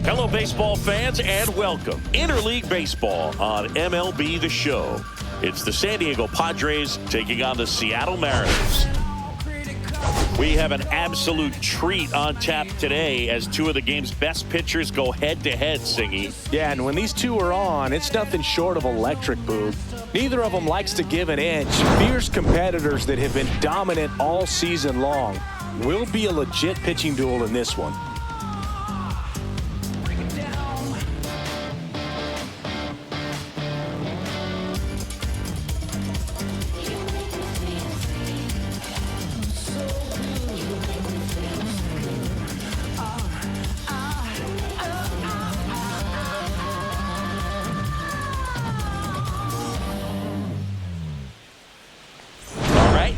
Hello, baseball fans, and welcome. Interleague Baseball on MLB The Show. It's the San Diego Padres taking on the Seattle Mariners. We have an absolute treat on tap today as two of the game's best pitchers go head-to-head, Singy. Yeah, and when these two are on, it's nothing short of electric, Boog. Neither of them likes to give an inch. Fierce competitors that have been dominant all season long. Will be a legit pitching duel in this one.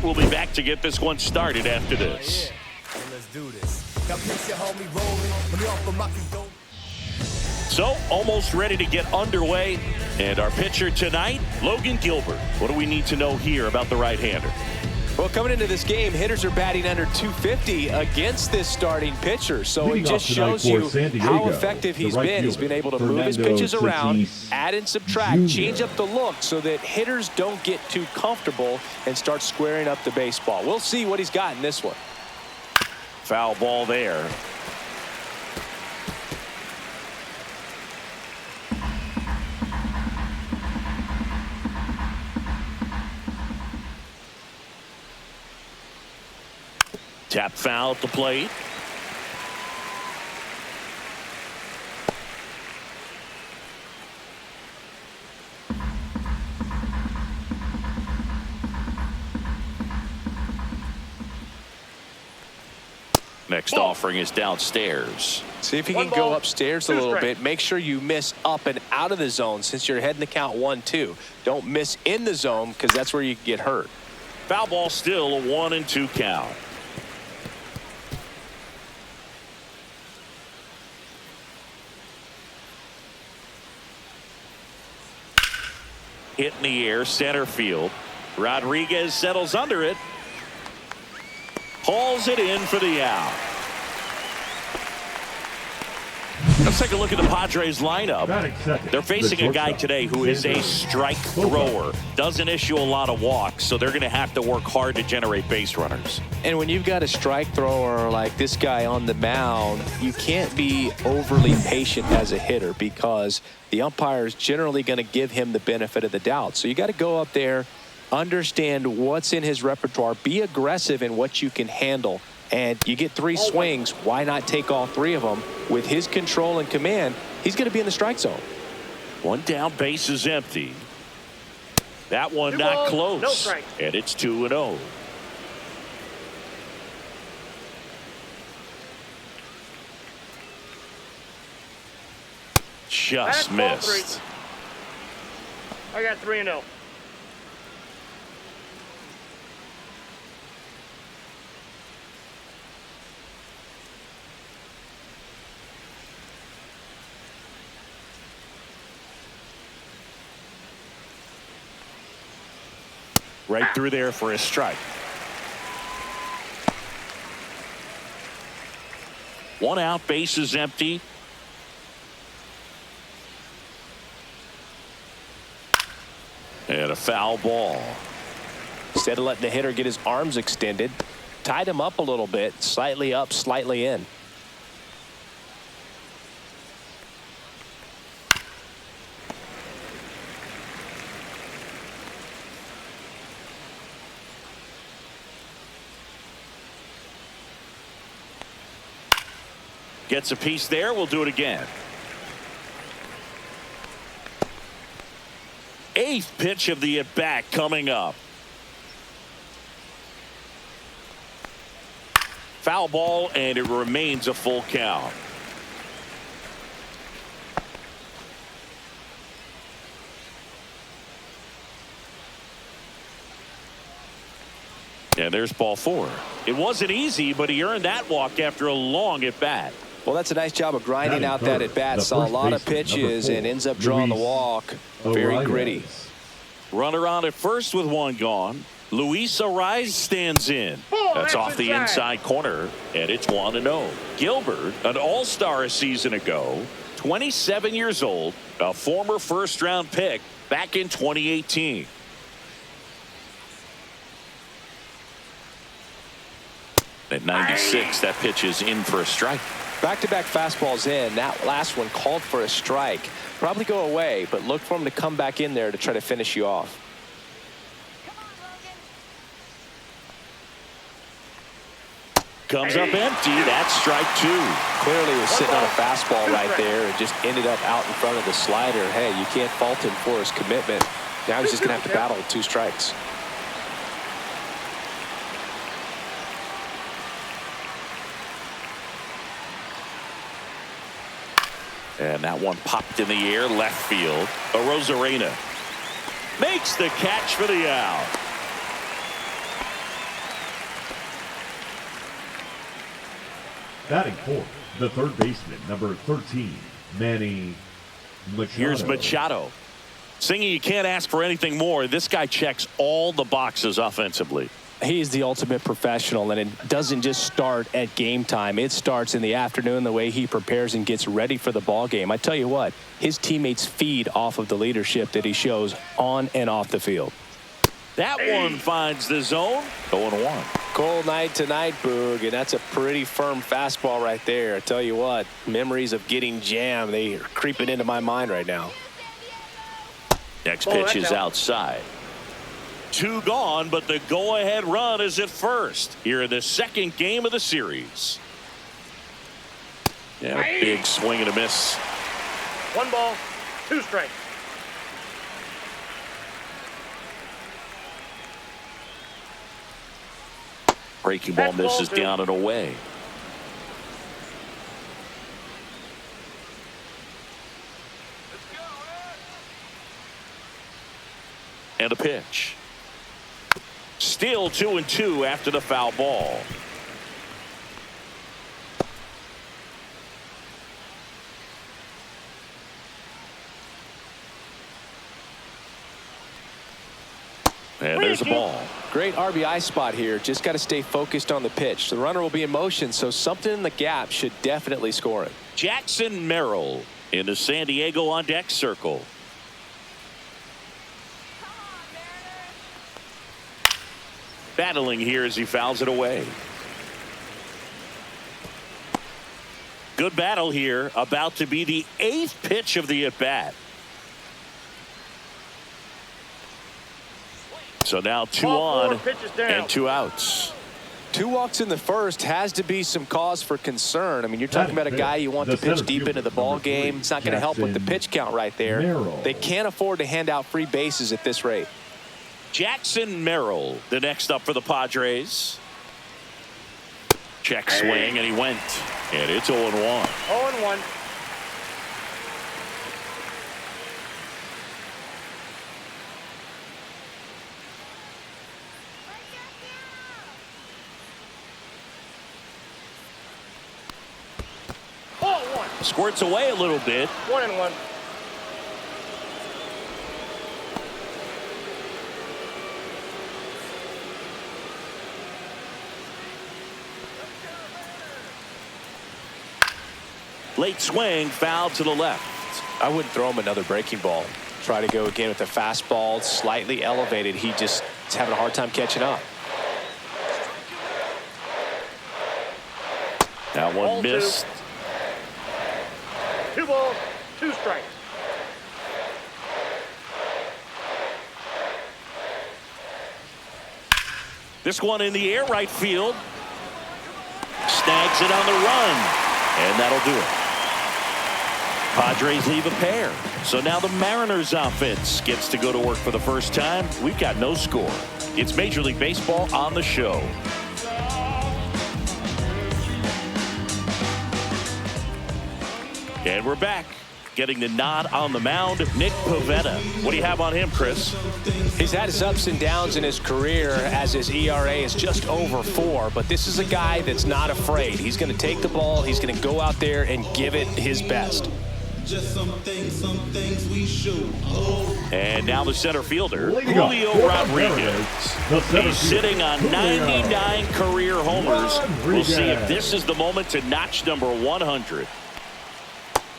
We'll be back to get this one started after this. Let's do this. So, almost ready to get underway. And our pitcher tonight, Logan Gilbert. What do we need to know here about the right-hander? Well, coming into this game, hitters are batting under 250 against this starting pitcher. So it just shows you how effective he's been. He's been able to move his pitches around, add and subtract, change up the look so that hitters don't get too comfortable and start squaring up the baseball. We'll see what he's got in this one. Foul ball there. Tap foul at the plate. Next offering is downstairs. See if you can go upstairs a little bit. Make sure you miss up and out of the zone since you're heading the count 1-2. Don't miss in the zone because that's where you can get hurt. Foul ball, still a 1-2 count. Hit in the air, center field. Rodriguez settles under it. Hauls it in for the out. Let's take a look at the Padres lineup. They're facing a guy today who is a strike thrower. Doesn't issue a lot of walks, so they're going to have to work hard to generate base runners. And when you've got a strike thrower like this guy on the mound, you can't be overly patient as a hitter because the umpire is generally going to give him the benefit of the doubt. So you got to go up there, understand what's in his repertoire, be aggressive in what you can handle. And you get 3 swings, why not take all 3 of them? With his control and command, he's going to be in the strike zone. One down, base is empty. That one not close. No strike. And it's 2-0. Just missed. I got 3-0. Right through there for a strike. One out, base is empty. And a foul ball. Instead of letting the hitter get his arms extended, tied him up a little bit, slightly up, slightly in. Gets a piece there. We'll do it again. 8th pitch of the at-bat coming up. Foul ball, and it remains a full count. And there's ball 4. It wasn't easy, but he earned that walk after a long at-bat. Well, that's a nice job of grinding out that at-bat. Saw a lot of pitches and ends up drawing the walk. Very gritty. Runner on at first with 1 gone. Luis Ariz stands in. That's off the inside corner, and it's 1-0. Gilbert, an all-star a season ago, 27 years old, a former first-round pick back in 2018. At 96, that pitch is in for a strike. Back-to-back fastballs in. That last one called for a strike. Probably go away, but look for him to come back in there to try to finish you off. Comes up empty. That's strike two. Clearly was sitting on a fastball right there and just ended up out in front of the slider. Hey, you can't fault him for his commitment. Now he's just going to have to battle with 2 strikes. And that one popped in the air left field. Arozarena makes the catch for the out. Batting fourth, the third baseman, number 13, Manny Machado. Here's Machado. Singing, you can't ask for anything more. This guy checks all the boxes offensively. He's the ultimate professional, and it doesn't just start at game time. It starts in the afternoon, the way he prepares and gets ready for the ball game. I tell you what, his teammates feed off of the leadership that he shows on and off the field. That one finds the zone. 0-1. Cold night tonight, Boog, and that's a pretty firm fastball right there. I tell you what, memories of getting jammed, they are creeping into my mind right now. Next pitch is outside. 2 gone, but the go-ahead run is at first here in the second game of the series. Yeah, big swing and a miss. 1 ball, 2 strikes. Breaking ball misses down and away. And a pitch. Still 2-2 after the foul ball. And there's a ball. Great RBI spot here. Just got to stay focused on the pitch. The runner will be in motion, so something in the gap should definitely score it. Jackson Merrill in the San Diego on deck circle. Battling here as he fouls it away. Good battle here. About to be the 8th pitch of the at-bat. So now 2 on and 2 outs. 2 walks in the first has to be some cause for concern. I mean, you're talking about a guy you want to pitch deep into the ball game. It's not going to help with the pitch count right there. They can't afford to hand out free bases at this rate. Jackson Merrill, the next up for the Padres. Check swing, and he went. And it's 0-1. 0-1. Squirts away a little bit. 1-1. Late swing, foul to the left. I wouldn't throw him another breaking ball. Try to go again with the fastball, slightly elevated. He just is having a hard time catching up. That one missed. 2 balls, 2 strikes. This one in the air, right field. Snags it on the run. And that'll do it. Padres leave a pair. So now the Mariners offense gets to go to work for the first time. We've got no score. It's Major League Baseball on the show. And we're back. Getting the nod on the mound, Nick Pivetta. What do you have on him, Chris? He's had his ups and downs in his career as his ERA is just over 4, but this is a guy that's not afraid. He's going to take the ball. He's going to go out there and give it his best. Just some things we should. Oh. And now the center fielder, Leading up Julio for Rodriguez. the center He's fielder, sitting on Julio 99 career homers. We'll see if Rodriguez. this is the moment to notch number 100.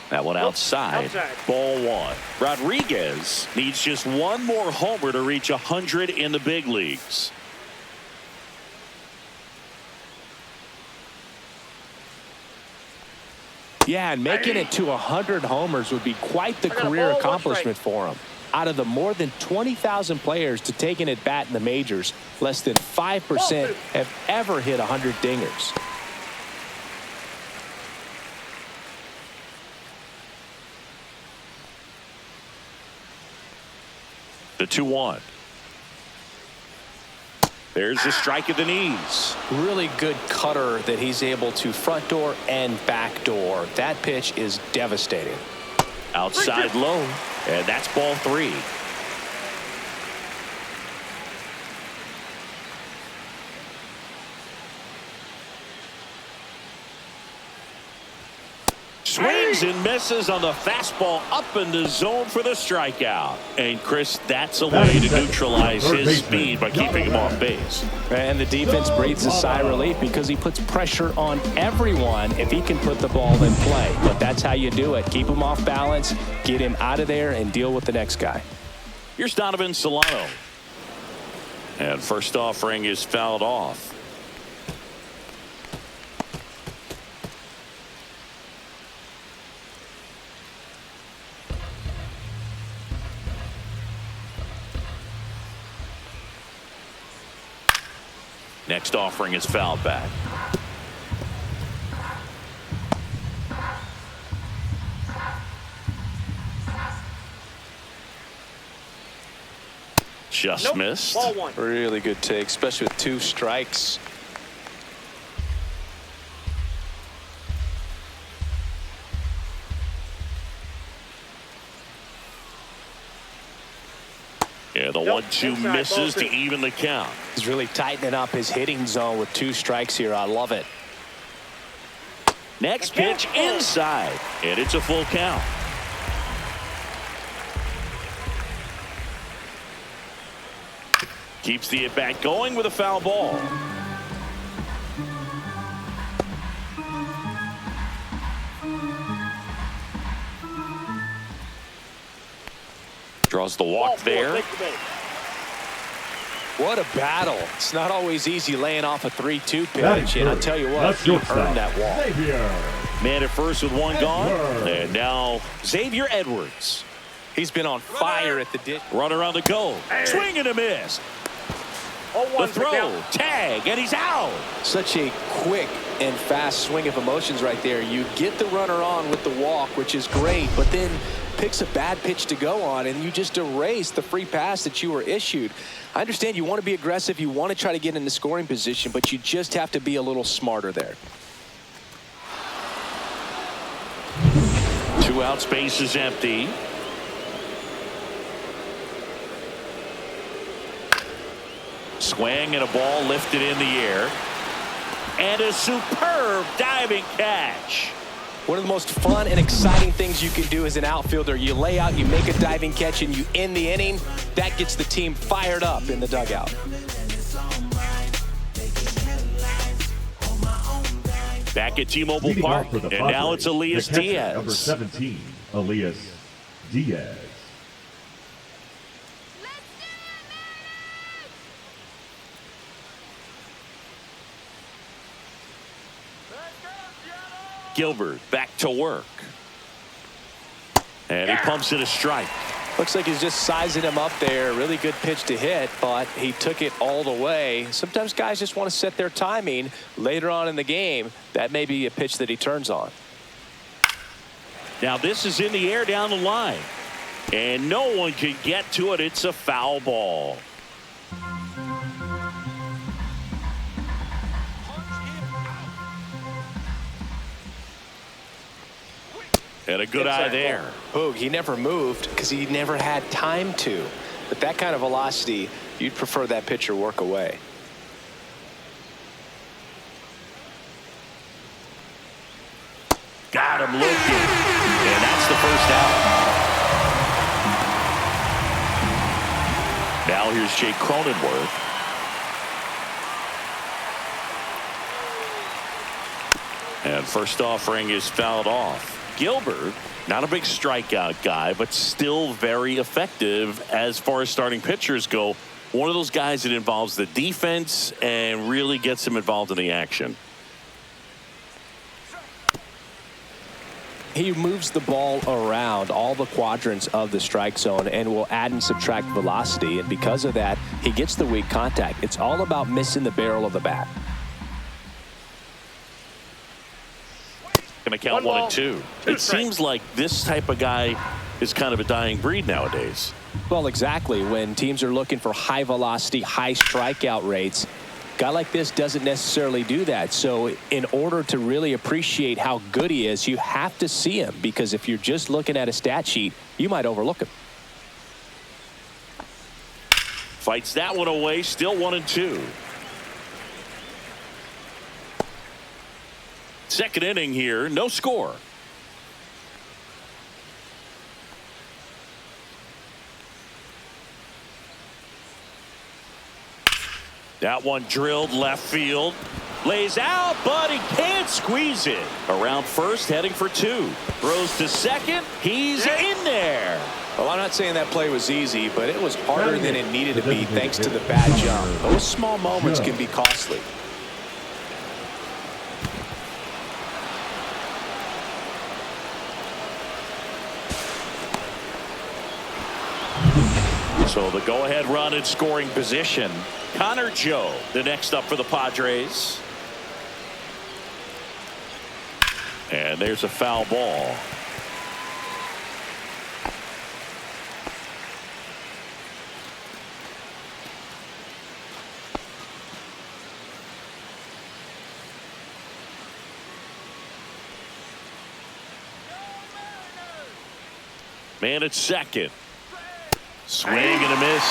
That one outside. Ball one. Rodriguez needs just one more homer to reach 100 in the big leagues. Yeah, and making it to 100 homers would be quite the career accomplishment for him. Out of the more than 20,000 players to take an at-bat in the majors, less than 5% have ever hit 100 dingers. The 2-1. There's the strike at the knees. Really good cutter that he's able to front door and back door. That pitch is devastating. Outside low. And that's ball three. Swings and misses on the fastball up in the zone for the strikeout. And Chris, that's a way to neutralize his speed by keeping him off base. And the defense breathes a sigh of relief because he puts pressure on everyone if he can put the ball in play. But that's how you do it. Keep him off balance, get him out of there, and deal with the next guy. Here's Donovan Solano. And first offering is fouled off. Next offering is fouled back. Just missed. Ball one. Really good take, especially with 2 strikes. Yeah, the 1-2 misses to even the count. He's really tightening up his hitting zone with 2 strikes here. I love it. Next pitch inside, and it's a full count. Keeps the at-bat going with a foul ball. Draws the walk there. What a battle. It's not always easy laying off a 3-2 pitch, and I'll tell you what, he earned that walk. Man at first with one gone, and now Xavier Edwards. He's been on fire at the ditch. Runner on the go. Swing and a miss. The throw, tag, and he's out. Such a quick and fast swing of emotions right there. You get the runner on with the walk, which is great, but then picks a bad pitch to go on, and you just erase the free pass that you were issued. I understand you want to be aggressive, you want to try to get in the scoring position, but you just have to be a little smarter there. 2 out, space is empty. Swing and a ball lifted in the air. And a superb diving catch. One of the most fun and exciting things you can do as an outfielder, you lay out, you make a diving catch, and you end the inning. That gets the team fired up in the dugout. Back at T-Mobile Park, and now it's Elias Diaz. Number 17, Elias Diaz. Gilbert back to work. And he pumps it a strike. Looks like he's just sizing him up there. Really good pitch to hit, but he took it all the way. Sometimes guys just want to set their timing later on in the game. That may be a pitch that he turns on. Now this is in the air down the line. And no one can get to it. It's a foul ball. And a good eye there. Boog, he never moved because he never had time to. But that kind of velocity, you'd prefer that pitcher work away. Got him looking. And that's the first out. Now here's Jake Cronenworth. And first offering is fouled off. Gilbert, not a big strikeout guy, but still very effective as far as starting pitchers go. One of those guys that involves the defense and really gets him involved in the action. He moves the ball around all the quadrants of the strike zone and will add and subtract velocity. And because of that, he gets the weak contact. It's all about missing the barrel of the bat. Going to count 1 and 2. It seems like this type of guy is kind of a dying breed nowadays. Well, exactly. When teams are looking for high velocity, high strikeout rates, a guy like this doesn't necessarily do that. So in order to really appreciate how good he is, you have to see him, because if you're just looking at a stat sheet, you might overlook him. Fights that one away. Still 1 and 2. Second inning here, no score. That one drilled left field. Lays out, but he can't squeeze it. Around first, heading for 2. Throws to second. He's in there. Well, I'm not saying that play was easy, but it was harder than it needed to be thanks to the bad jump. Those small moments can be costly. So the go-ahead run in scoring position. Connor Joe, the next up for the Padres. And there's a foul ball. Man at second. Swing and a miss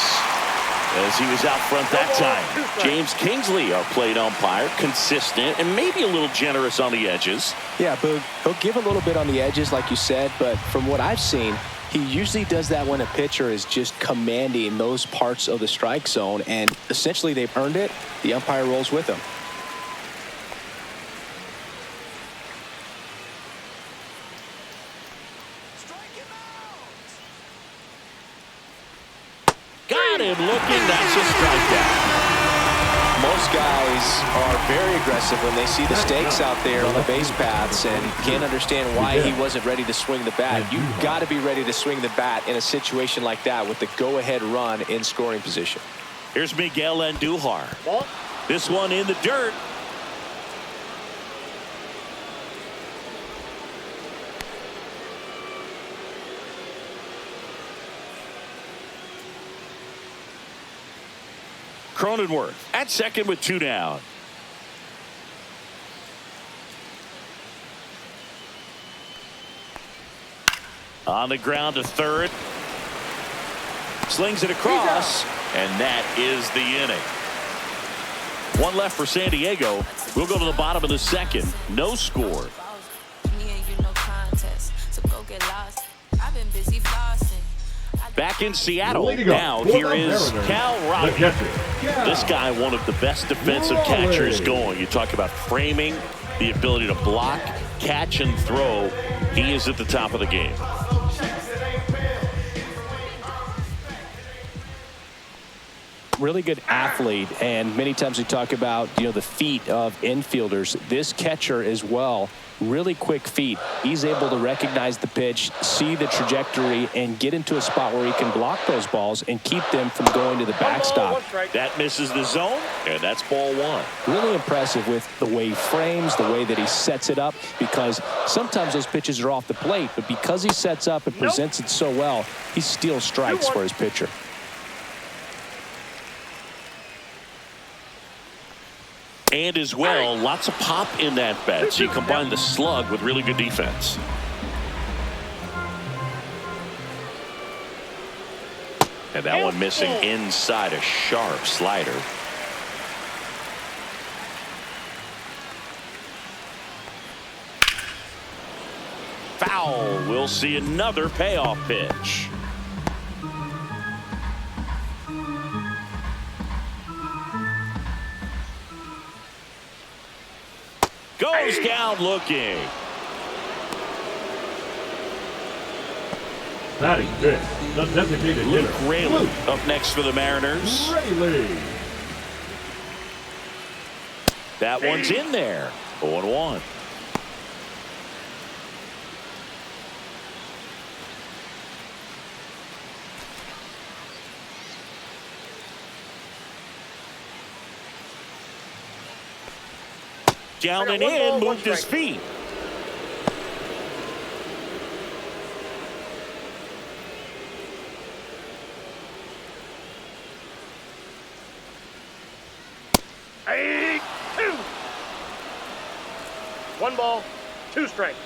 as he was out front that time. James Kingsley, our plate umpire, consistent and maybe a little generous on the edges. Yeah, Boog, he'll give a little bit on the edges, like you said, but from what I've seen, he usually does that when a pitcher is just commanding those parts of the strike zone, and essentially they've earned it. The umpire rolls with them. Got him looking. That's a strikeout. Most guys are very aggressive when they see the stakes out there on the base paths and can't understand why he wasn't ready to swing the bat. You've got to be ready to swing the bat in a situation like that with the go-ahead run in scoring position. Here's Miguel Andujar. This one in the dirt. Cronenworth at second with 2 down. On the ground to third. Slings it across, and that is the inning. One left for San Diego. We'll go to the bottom of the second. No score. Back in Seattle. Now here is Cal Raleigh. This guy, one of the best defensive catchers going. You talk about framing, the ability to block, catch, and throw. He is at the top of the game. Really good athlete, and many times we talk about, you know, the feet of infielders. This catcher as well, really quick feet. He's able to recognize the pitch, see the trajectory, and get into a spot where he can block those balls and keep them from going to the backstop. That misses the zone, and that's ball 1. Really impressive with the way he frames, the way that he sets it up, because sometimes those pitches are off the plate, but because he sets up and presents it so well, he steals strikes for his pitcher. And as well, lots of pop in that bat. So you combine the slug with really good defense. And that one missing inside, a sharp slider. foul. We'll see another payoff pitch. Goes down looking. Batting fifth, the designated Luke hitter. Rayleigh up next for the Mariners. Rayleigh. That one's in there. 0-1. Down and in, moved his feet. Hey, 2. 1 ball, 2 strikes.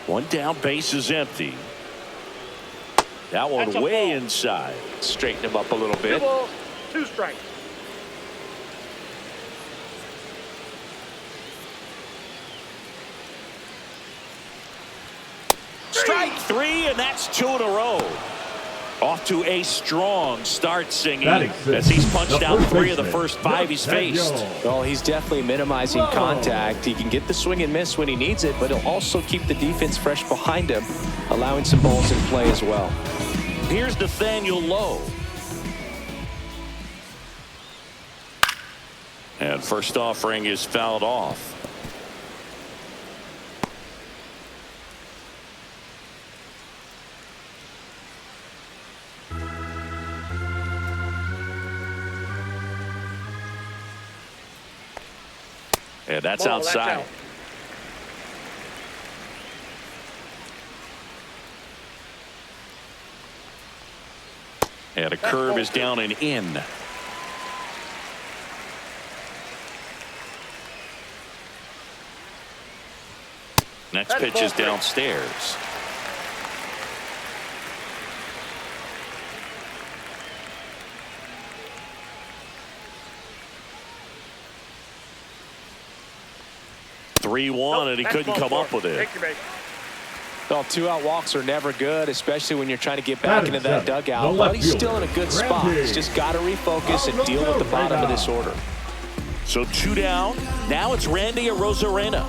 One down, base is empty. That one way inside. Straighten him up a little 2 bit. balls, 2 strikes. Strike 3, and that's 2 in a row. Off to a strong start, singing, as he's punched out 3 of the first 5 he's faced. Well, he's definitely minimizing contact. He can get the swing and miss when he needs it, but he'll also keep the defense fresh behind him, allowing some balls in play as well. Here's Nathaniel Lowe. And first offering is fouled off. And that's outside. That's out. And a curve is down and in. Next pitch is downstairs. Three-one, and he couldn't come up with it. Well, 2-out walks are never good, especially when you're trying to get back into that dugout. But he's still in a good spot. He's just got to refocus and deal with the bottom of this order. So 2 down. Now it's Randy Arozarena.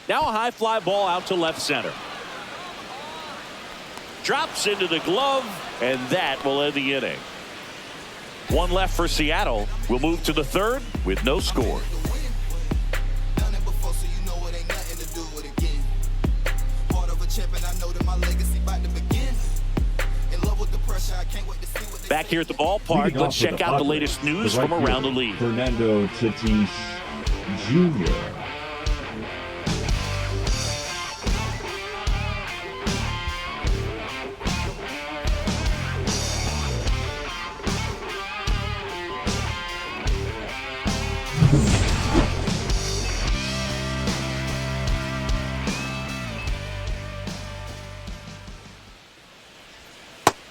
Now a high fly ball out to left center. Drops into the glove, and that will end the inning. 1 left for Seattle. We'll move to the 3rd with no score. Back here at the ballpark, let's check out the latest news from around the league. Fernando Tatis Jr.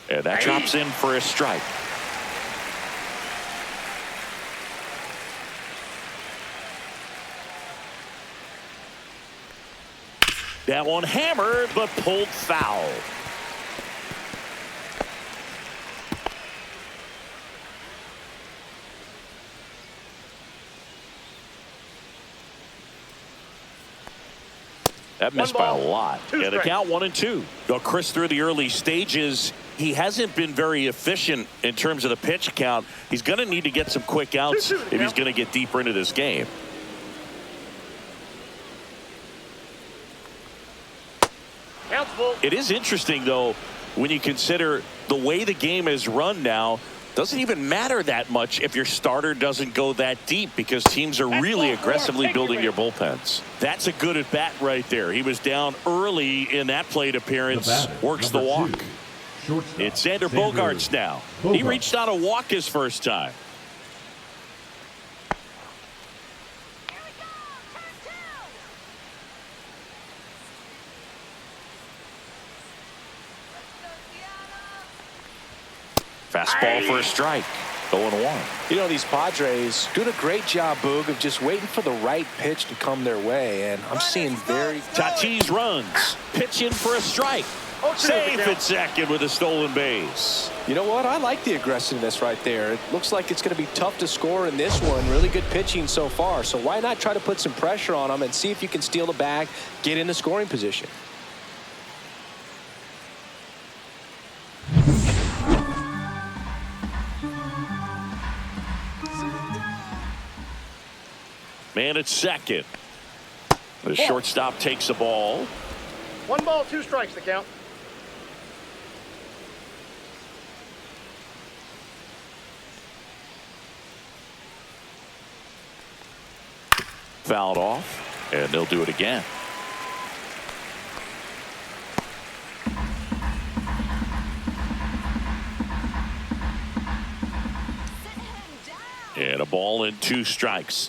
And that drops in for a strike. That one hammered, but pulled foul. That missed by a lot. Yeah, the count 1-2. Now, Chris, through the early stages, he hasn't been very efficient in terms of the pitch count. He's going to need to get some quick outs if he's going to get deeper into this game. It is interesting, though, when you consider the way the game is run now. Doesn't even matter that much if your starter doesn't go that deep, because teams are really aggressively building their bullpens. That's a good at bat right there. He was down early in that plate appearance. Works the walk. It's Xander Bogaerts now. He reached out a walk his first time. Fastball for a strike. 0-1. You know, these Padres doing a great job, Boog, of just waiting for the right pitch to come their way, and I'm seeing very... Tatis runs. Pitch in for a strike. Safe at second with a stolen base. You know what? I like the aggressiveness right there. It looks like it's going to be tough to score in this one. Really good pitching so far, so why not try to put some pressure on them and see if you can steal the bag, get in the scoring position. Man at second. The shortstop takes the ball. 1 ball, 2 strikes the count. Fouled off, and they'll do it again. And a ball and 2 strikes.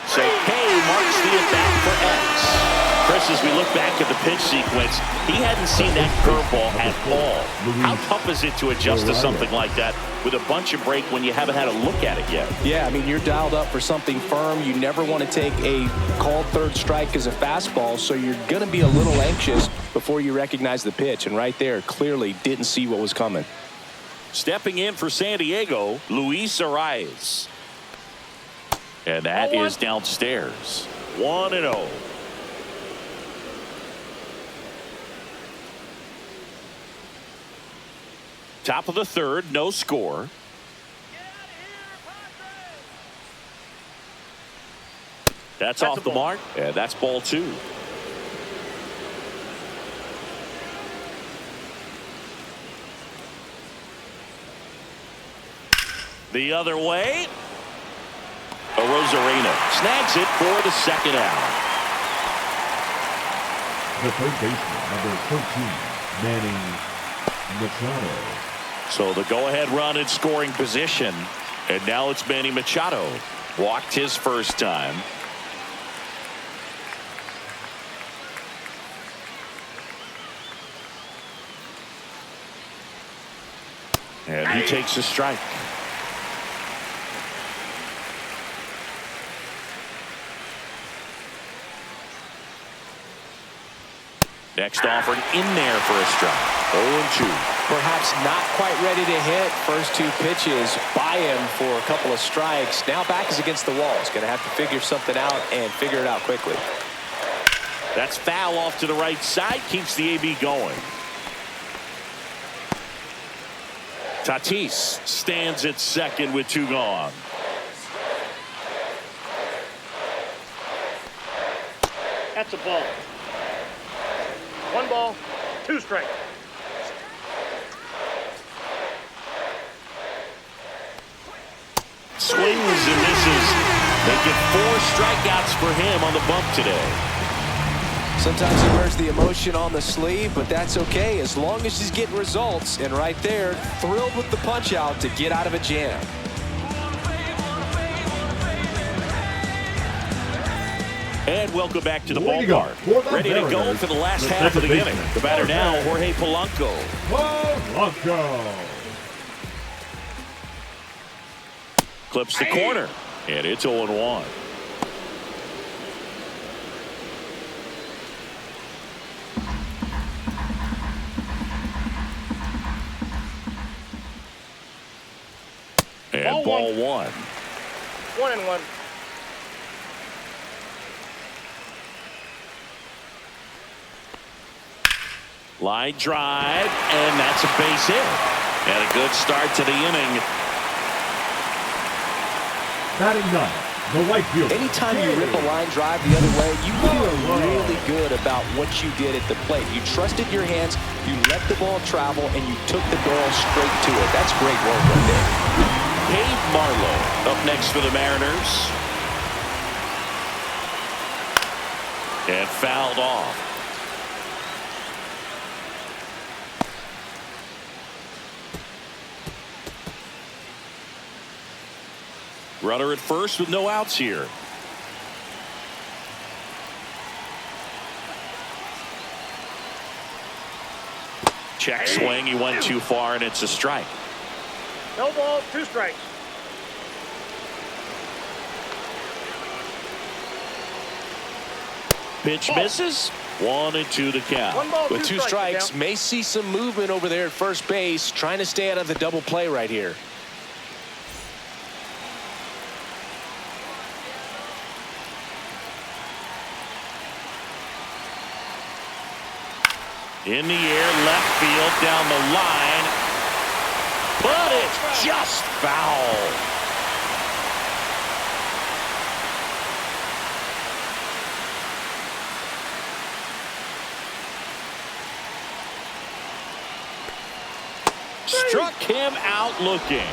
So Hay marks the at-bat for X. Chris, as we look back at the pitch sequence, he hadn't seen that curveball at all. How tough is it to adjust to something like that with a bunch of break when you haven't had a look at it yet? Yeah, I mean, you're dialed up for something firm. You never want to take a called third strike as a fastball, so you're going to be a little anxious before you recognize the pitch. And right there, clearly didn't see what was coming. Stepping in for San Diego, Luis Arias. And that is downstairs. 1-0. Top of the third, no score. That's off the mark, and that's ball 2. The other way. Rosarena snags it for the second out. The third baseman, number 13, Manny Machado. So the go-ahead run in scoring position, and now it's Manny Machado. Walked his first time. And he takes a strike. Next offering in there for a strike. 0-2. Perhaps not quite ready to hit. First 2 pitches by him for a couple of strikes. Now back is against the wall. He's going to have to figure something out and figure it out quickly. That's foul off to the right side. Keeps the AB going. Tatis stands at second with 2 gone. That's a ball. 1 ball, 2 strikes. Swings and misses. Making 4 strikeouts for him on the bump today. Sometimes he wears the emotion on the sleeve, but that's okay as long as he's getting results. And right there, thrilled with the punch out to get out of a jam. And welcome back to the ballpark. Ready to go for the last half of the inning. The batter now, Jorge Polanco. Clips the corner, and it's 0-1. And ball 1. 1-1. Line drive, and that's a base hit. And a good start to the inning. Batting 9, the right fielder. Anytime you rip a line drive the other way, you feel really good about what you did at the plate. You trusted your hands, you let the ball travel, and you took the barrel straight to it. That's great work right there. Cade Marlowe up next for the Mariners. And fouled off. Runner at first with no outs here. Check swing. He went too far, and it's a strike. No ball, 2 strikes. Pitch misses. 1-2 the count. 1 ball, 2 With 2 strikes. strikes, The count. may see some movement over there at first base, trying to stay out of the double play right here. In the air, left field, down the line. But it's just foul. Struck him out looking.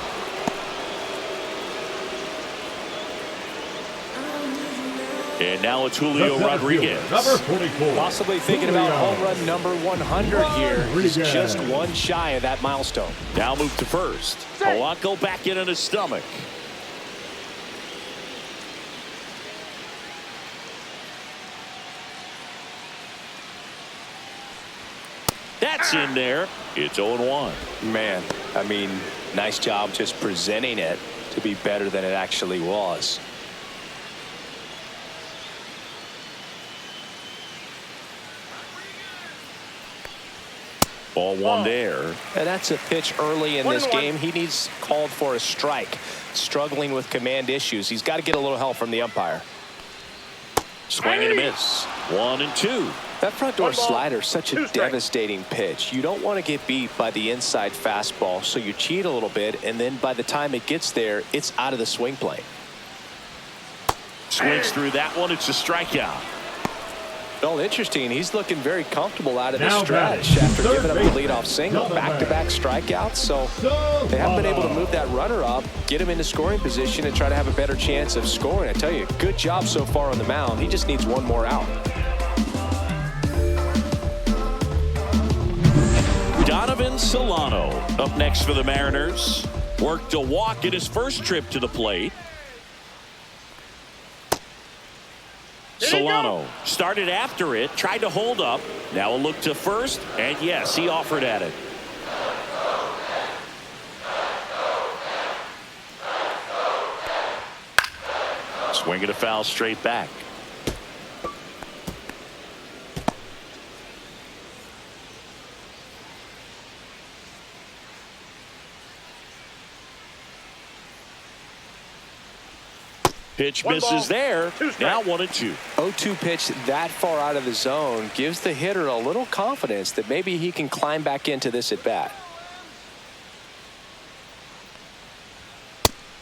And now it's Julio Rodriguez. Number 44. Possibly thinking about home run number 100 here. He's just 1 shy of that milestone. Now move to first. Polanco back in his stomach. That's in there. It's 0-1. Man, I mean, nice job just presenting it to be better than it actually was. Ball 1 there. And that's a pitch early in this game. He needs called for a strike. Struggling with command issues. He's got to get a little help from the umpire. Swing and a miss. 1-2. That front door 1 ball, slider is such 2 a strikes. devastating pitch. You don't want to get beat by the inside fastball, so you cheat a little bit, and then by the time it gets there, it's out of the swing plane. Swings through that one. It's a strikeout. Well, interesting. He's looking very comfortable out of the Now stretch batting, after third giving up the baseman, leadoff single. Gunnar. Back-to-back strikeouts, so they haven't been able to move that runner up, get him into scoring position, and try to have a better chance of scoring. I tell you, good job so far on the mound. He just needs 1 more out. Donovan Solano up next for the Mariners. Worked a walk in his first trip to the plate. Solano started after it, tried to hold up. Now a look to first, and yes, he offered at it. Swing and a foul straight back. Pitch 1 misses ball, there. 2 strikes. Now 1-2. 0-2 pitch that far out of the zone gives the hitter a little confidence that maybe he can climb back into this at bat.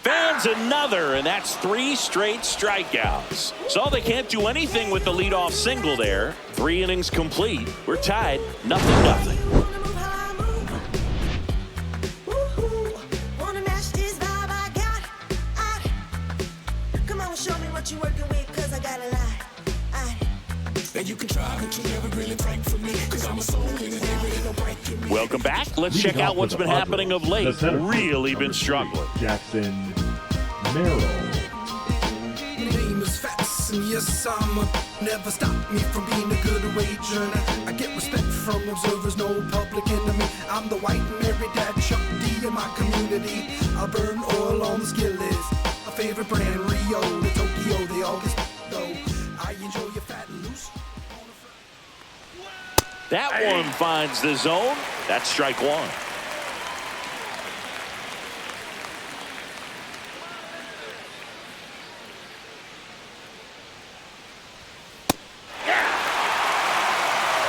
Fans another, and that's 3 straight strikeouts. So they can't do anything with the leadoff single there. 3 innings complete. We're tied, 0-0. You working with, 'cause I got a lot. And you can try, but you never really break for me, 'cause I'm a soul in it, ain't no breaking me. Welcome back. Let's check out what's been happening of late. Really been struggling. Jackson Merrill. Name is Fats, and yes, never stop me from being a good wager. I get respect from observers, no public enemy. I'm the white Mary Dad Chuck D in my community. I burn oil on the skillet. My favorite brand, Rio to Tokyo, they all get though. I enjoy your fat and loose. That one finds the zone. That's strike 1.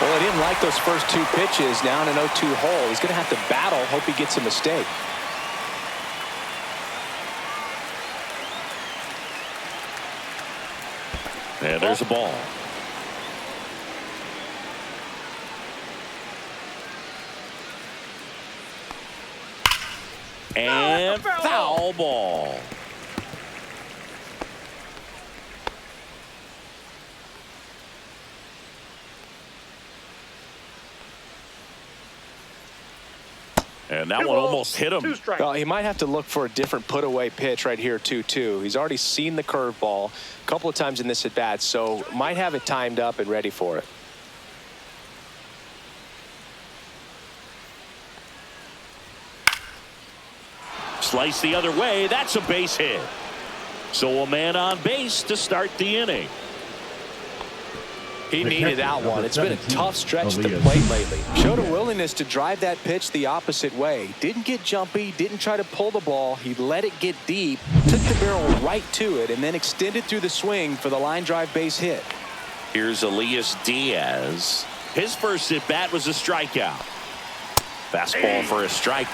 Well, he didn't like those first 2 pitches. Now in an 0-2 hole. He's going to have to battle. Hope he gets a mistake. And there's a ball. And foul ball. And that 2 one balls, almost hit him. 2 strikes. Well, he might have to look for a different put-away pitch right here, 2-2. He's already seen the curveball a couple of times in this at-bat, so might have it timed up and ready for it. Slice the other way. That's a base hit. So a man on base to start the inning. He needed that one. It's been a tough stretch at the plate lately. Showed a willingness to drive that pitch the opposite way. Didn't get jumpy, didn't try to pull the ball. He let it get deep, took the barrel right to it, and then extended through the swing for the line drive base hit. Here's Elias Diaz. His first at bat was a strikeout. Fastball for a strike.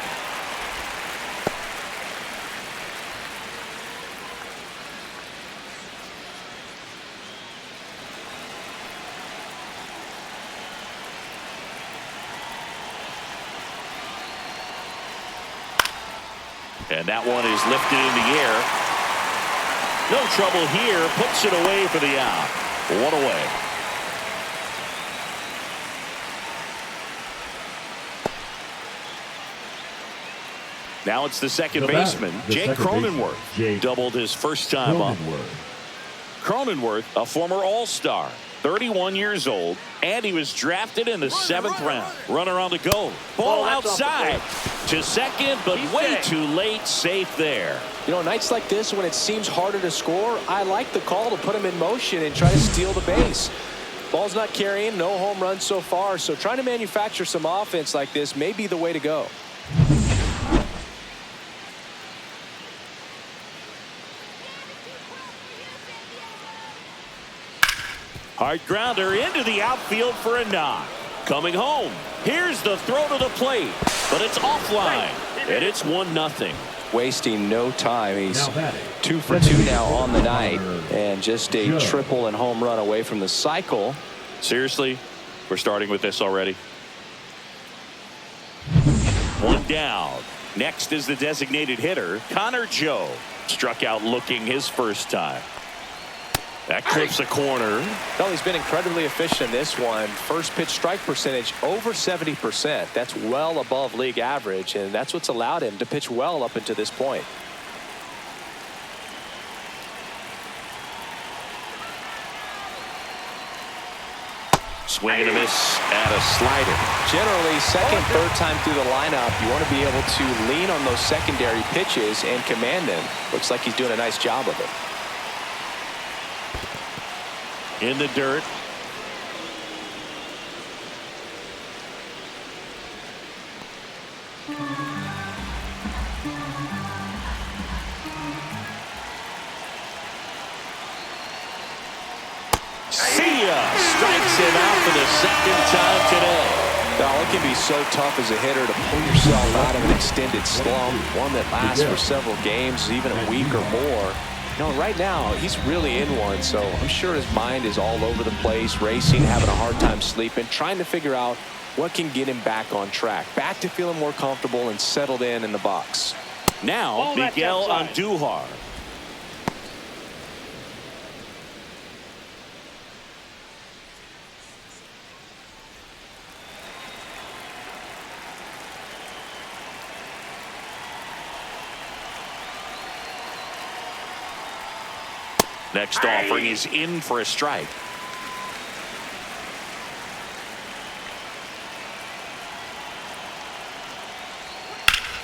And that one is lifted in the air. No trouble here. Puts it away for the out. One away. Now it's the second baseman, Jake Cronenworth. Doubled his first time up. Cronenworth, a former All-Star, 31 years old, and he was drafted in the 7th round. Runner on the go. Ball outside to second, but way too late. Safe there. You know, nights like this when it seems harder to score, I like the call to put him in motion and try to steal the base. Ball's not carrying, no home runs so far, so trying to manufacture some offense like this may be the way to go. Hard grounder into the outfield for a knock. Coming home. Here's the throw to the plate, but it's offline, and it's 1-0. Wasting no time. He's 2 for 2 now on the night, and just a triple and home run away from the cycle. Seriously, we're starting with this already. One down. Next is the designated hitter, Connor Joe. Struck out looking his first time. That clips a corner. Well, he's been incredibly efficient in this one. First pitch strike percentage over 70%. That's well above league average, and that's what's allowed him to pitch well up until this point. Swing and a miss at a slider. Generally, second, third time through the lineup, you want to be able to lean on those secondary pitches and command them. Looks like he's doing a nice job of it. In the dirt. See ya! Strikes him out for the second time today. Now, it can be so tough as a hitter to pull yourself out of an extended slump, one that lasts for several games, even a week or more. No, right now, he's really in one, so I'm sure his mind is all over the place, racing, having a hard time sleeping, trying to figure out what can get him back on track, back to feeling more comfortable and settled in the box. Now, Miguel Andujar. Next offering is in for a strike.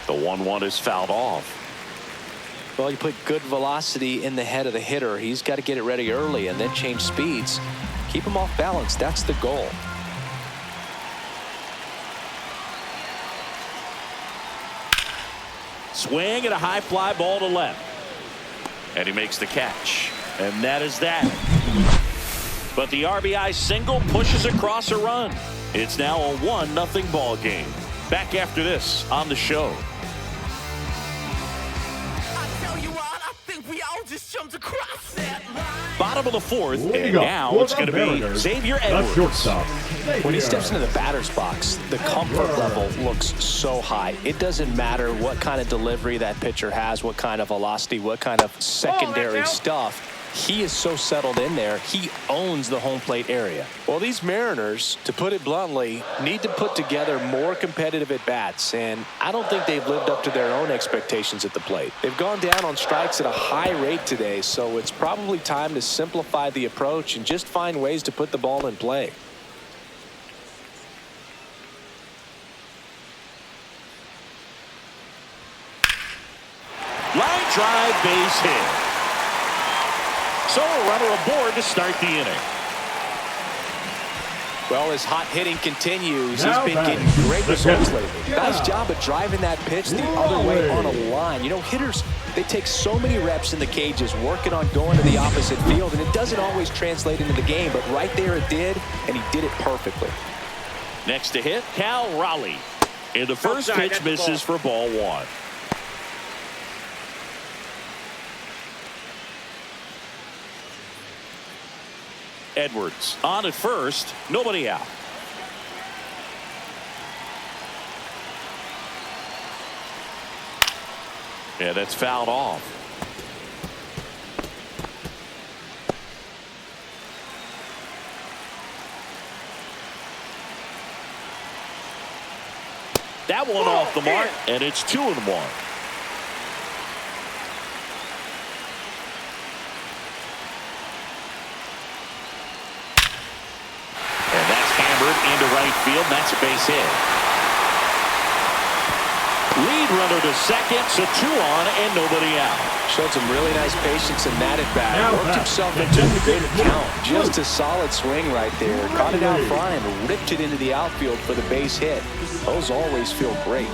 The 1-1 is fouled off. Well, you put good velocity in the head of the hitter. He's got to get it ready early and then change speeds. Keep him off balance. That's the goal. Swing and a high fly ball to left. And he makes the catch. And that is that. But the RBI single pushes across a run. It's now a 1-0 ball game. Back after this on the show. I tell you what, I think we all just jumped across that line. Bottom of the 4th, and now it's going to be Xavier Edwards. Shortstop. When he steps into the batter's box, the comfort level looks so high. It doesn't matter what kind of delivery that pitcher has, what kind of velocity, what kind of secondary stuff. He is so settled in there, he owns the home plate area. Well, these Mariners, to put it bluntly, need to put together more competitive at-bats, and I don't think they've lived up to their own expectations at the plate. They've gone down on strikes at a high rate today, so it's probably time to simplify the approach and just find ways to put the ball in play. drive, base hit. So a runner aboard to start the inning. Well, as hot hitting continues, Now he's been getting great the results catcher. lately. Yeah. Nice job of driving that pitch the other way on a line. You know, hitters, they take so many reps in the cages working on going to the opposite field, and it doesn't always translate into the game, but right there it did, and he did it perfectly. Next to hit, Cal Raleigh. And the first Outside, pitch that's the misses for ball one. Edwards on at first, nobody out. Yeah, that's fouled off. That one off the mark, and it's 2-1. And that's hammered into right field. That's a base hit. Lead runner to second, so 2 on and nobody out. Showed some really nice patience in that at bat. Now Worked back. himself into a good count. Just a solid swing right there. Caught it out front and ripped it into the outfield for the base hit. Those always feel great.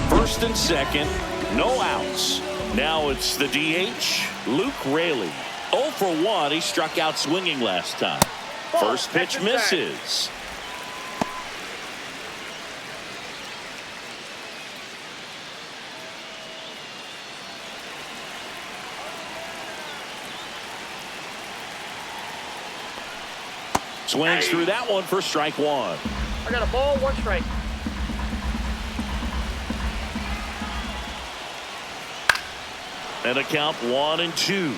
First and second, no outs. Now it's the DH, Luke Raley. 0 for 1. He struck out swinging last time. First pitch misses. Swings through that one for strike one. I got a ball, 1 strike. And a count 1-2.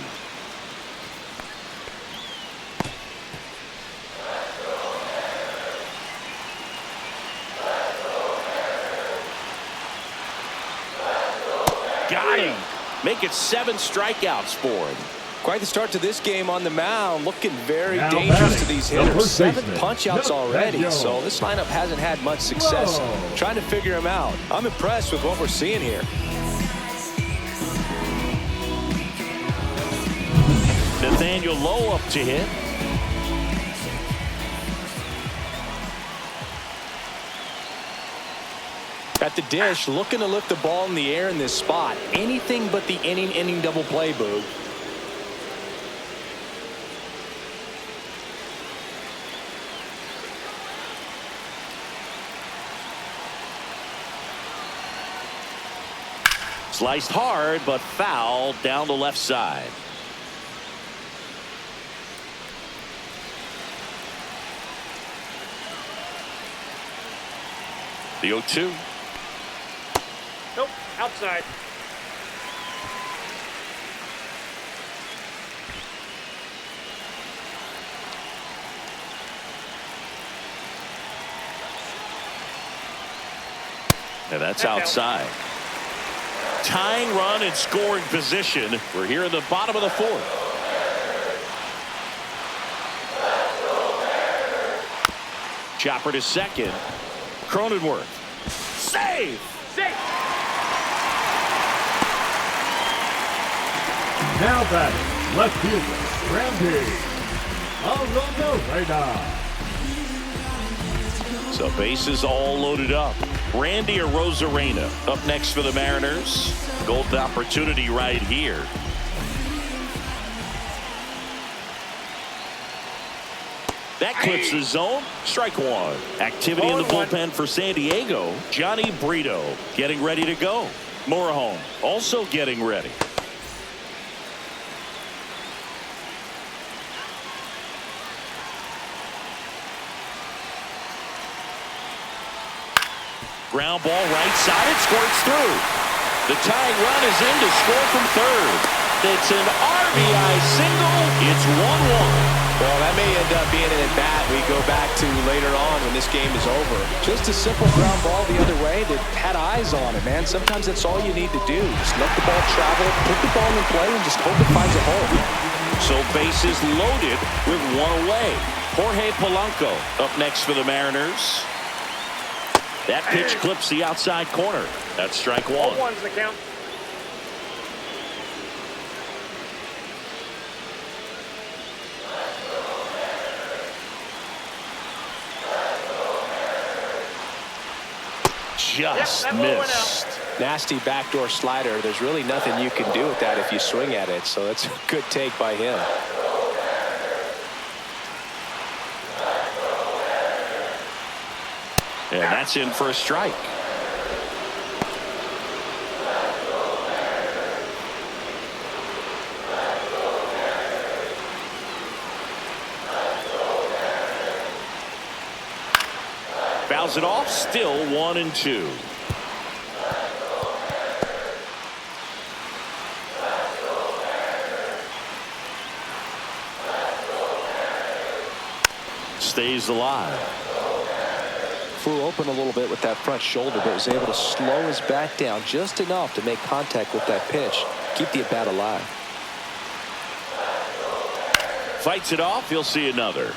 Got him. Make it 7 strikeouts for him. Quite the start to this game on the mound. Looking very Now dangerous batting, to these the hitters. first 7 baseman, punch-outs already, Yep, so this lineup hasn't had much success Whoa. trying to figure him out. I'm impressed with what we're seeing here. Nathaniel Lowe up to hit. At the dish, looking to lift the ball in the air in this spot. Anything but the inning double play, Boog. Sliced hard, but fouled down the left side. The 0-2. Nope, outside. And that's outside. Tying run in scoring position. We're here in the bottom of the 4th. Chopper to second. Cronenworth. Save! Now batting, left fielder, Randy Arozarena. So bases all loaded up. Randy Arozarena up next for the Mariners. Golden opportunity right here. That clips the zone. Strike one. Activity in the bullpen for San Diego. Johnny Brito getting ready to go. Morejon also getting ready. Ground ball right side. It squirts through. The tying run is in to score from third. It's an RBI single. It's 1-1. Well, that may end up being an at-bat we go back to later on when this game is over. Just a simple ground ball the other way that had eyes on it, man. Sometimes that's all you need to do. Just let the ball travel, put the ball in play, and just hope it finds a hole. So bases loaded with 1 away. Jorge Polanco up next for the Mariners. That pitch clips the outside corner. That's strike one. 0-1's the count. Just missed. Nasty backdoor slider. There's really nothing you can do with that if you swing at it. So it's a good take by him. And that's in for a strike. Fouls it off, still 1-2. Stays alive. Flew open a little bit with that front shoulder, but was able to slow his bat down just enough to make contact with that pitch. Keep the at-bat alive. Fights it off. He'll see another.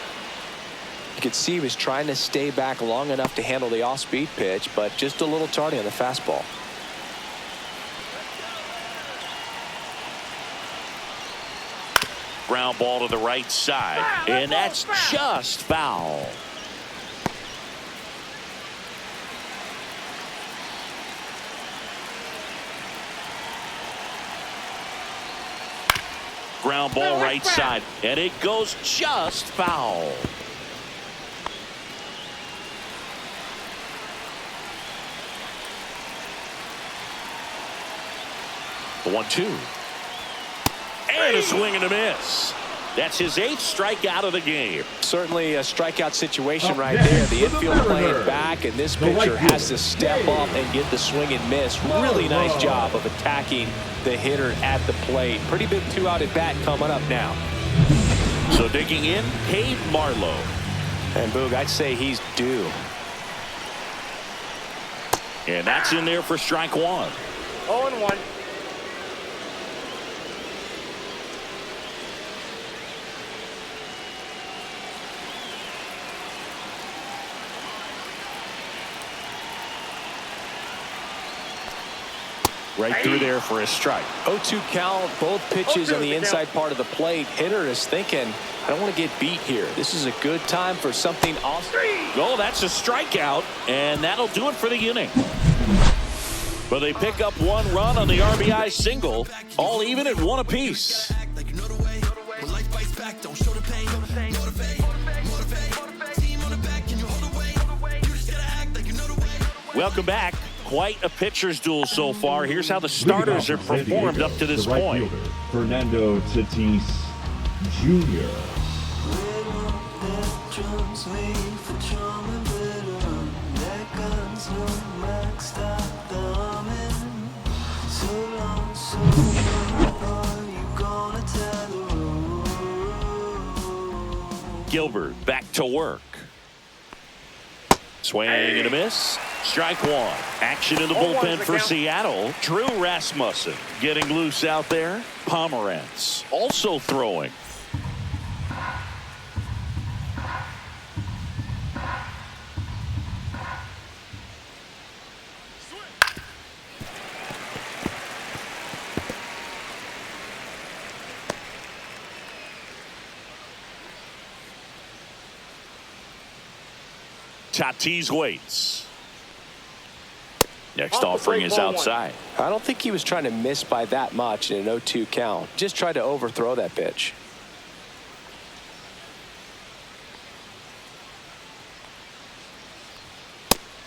You could see he was trying to stay back long enough to handle the off-speed pitch, but just a little tardy on the fastball. Ground ball to the right side, and that's just foul. Ground ball right side, and it goes just foul. The 1-2. And a swing and a miss. That's his 8th strikeout of the game. Certainly a strikeout situation right there. The infield playing back, and this pitcher has to step up and get the swing and miss. Really nice job of attacking the hitter at the plate. Pretty big 2-out at bat coming up now. So digging in, Cade Marlowe. And Boog, I'd say he's due. And that's in there for strike one. 0-1. Right through there for a strike. 0-2 count, both pitches on the inside part of the plate. Hitter is thinking, I don't want to get beat here. This is a good time for something awesome. Oh, that's a strikeout, and that'll do it for the inning. But they pick up 1 run on the RBI single, all even at 1 apiece. Welcome back. Quite a pitcher's duel so far. Here's how the starters have performed up to this point. Fielder, Fernando Tatis Jr. Gilbert back to work. Swing and a miss. Strike one. Action in the bullpen for Seattle. Drew Rasmussen getting loose out there. Pomerantz also throwing. Tatis waits. Next offering is outside. I don't think he was trying to miss by that much in an 0-2 count. Just tried to overthrow that pitch.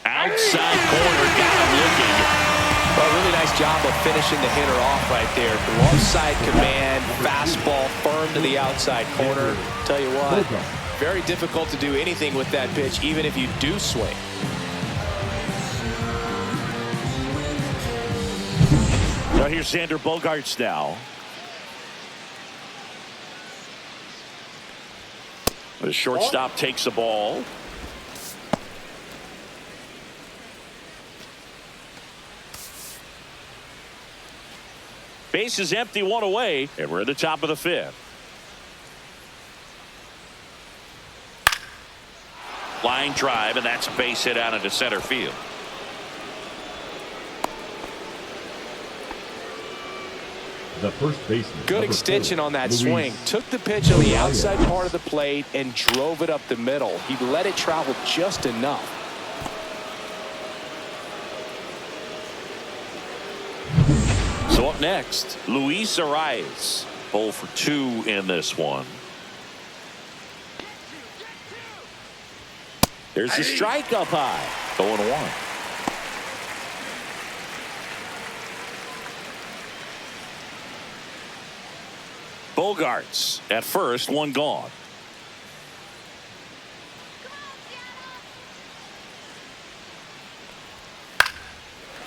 Outside corner, got him looking. Well, really nice job of finishing the hitter off right there. Glove side command, fastball firm to the outside corner. Tell you what, very difficult to do anything with that pitch, even if you do swing. Now here's Xander Bogaerts now. The shortstop takes the ball. Base is empty, 1 away, and we're at the top of the 5th. Line drive, and that's a base hit out into center field. the first baseman. Good extension on that swing. Took the pitch on the outside part of the plate and drove it up the middle. He let it travel just enough. So up next, Luis Arias. 0 for 2 in this one. There's the strike up high. 0-1. Bogarts at first, one gone.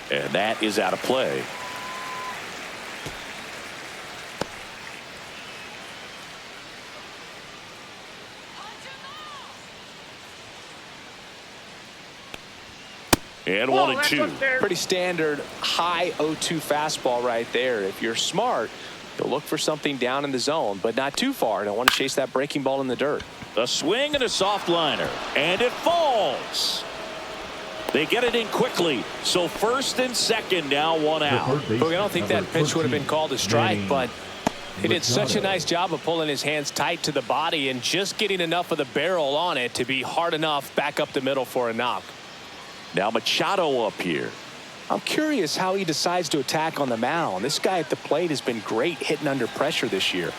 And that is out of play. And 1-2. Pretty standard high 0-2 fastball right there. If you're smart, you'll look for something down in the zone, but not too far. Don't want to chase that breaking ball in the dirt. A swing and a soft liner, and it falls. They get it in quickly. So first and second, now one out. I don't think that pitch would have been called a strike, but he did such a nice job of pulling his hands tight to the body and just getting enough of the barrel on it to be hard enough back up the middle for a knock. Now Machado up here. I'm curious how he decides to attack on the mound. This guy at the plate has been great hitting under pressure this year.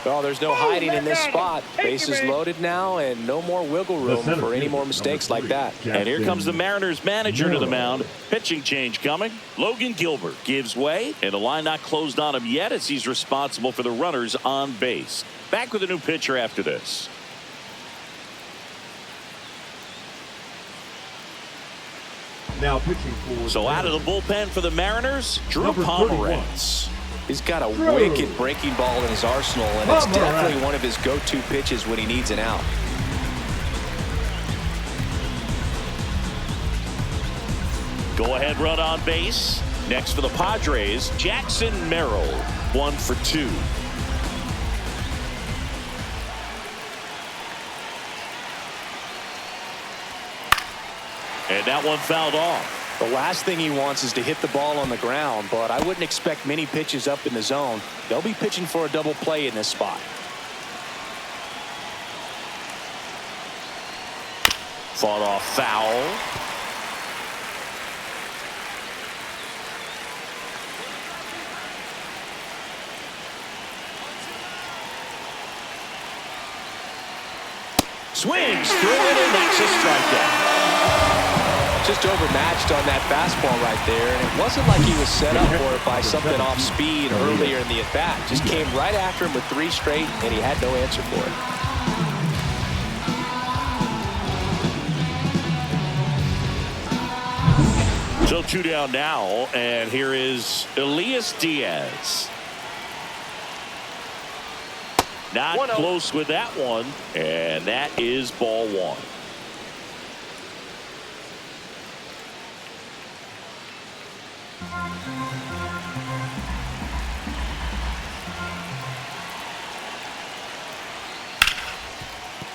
Well, there's no hiding in this spot. Bases loaded now and no more wiggle room for any more mistakes like that. And here comes the Mariners manager to the mound. Pitching change coming. Logan Gilbert gives way, and the line not closed on him yet as he's responsible for the runners on base. Back with a new pitcher after this. Now pitching for. So out of the bullpen for the Mariners, Drew Pomeranz. He's got a wicked breaking ball in his arsenal, and it's definitely one of his go-to pitches when he needs an out. Go-ahead run on base. Next for the Padres, Jackson Merrill, 1 for 2. And that one fouled off. The last thing he wants is to hit the ball on the ground, but I wouldn't expect many pitches up in the zone. They'll be pitching for a double play in this spot. Fought off foul. Swings through it, and that's a strikeout. Just overmatched on that fastball right there, and it wasn't like he was set up for it by something off speed earlier in the at-bat. Just came right after him with 3 straight, and he had no answer for it. So 2 down now, and here is Elias Diaz. Not close with that one, and that is ball 1.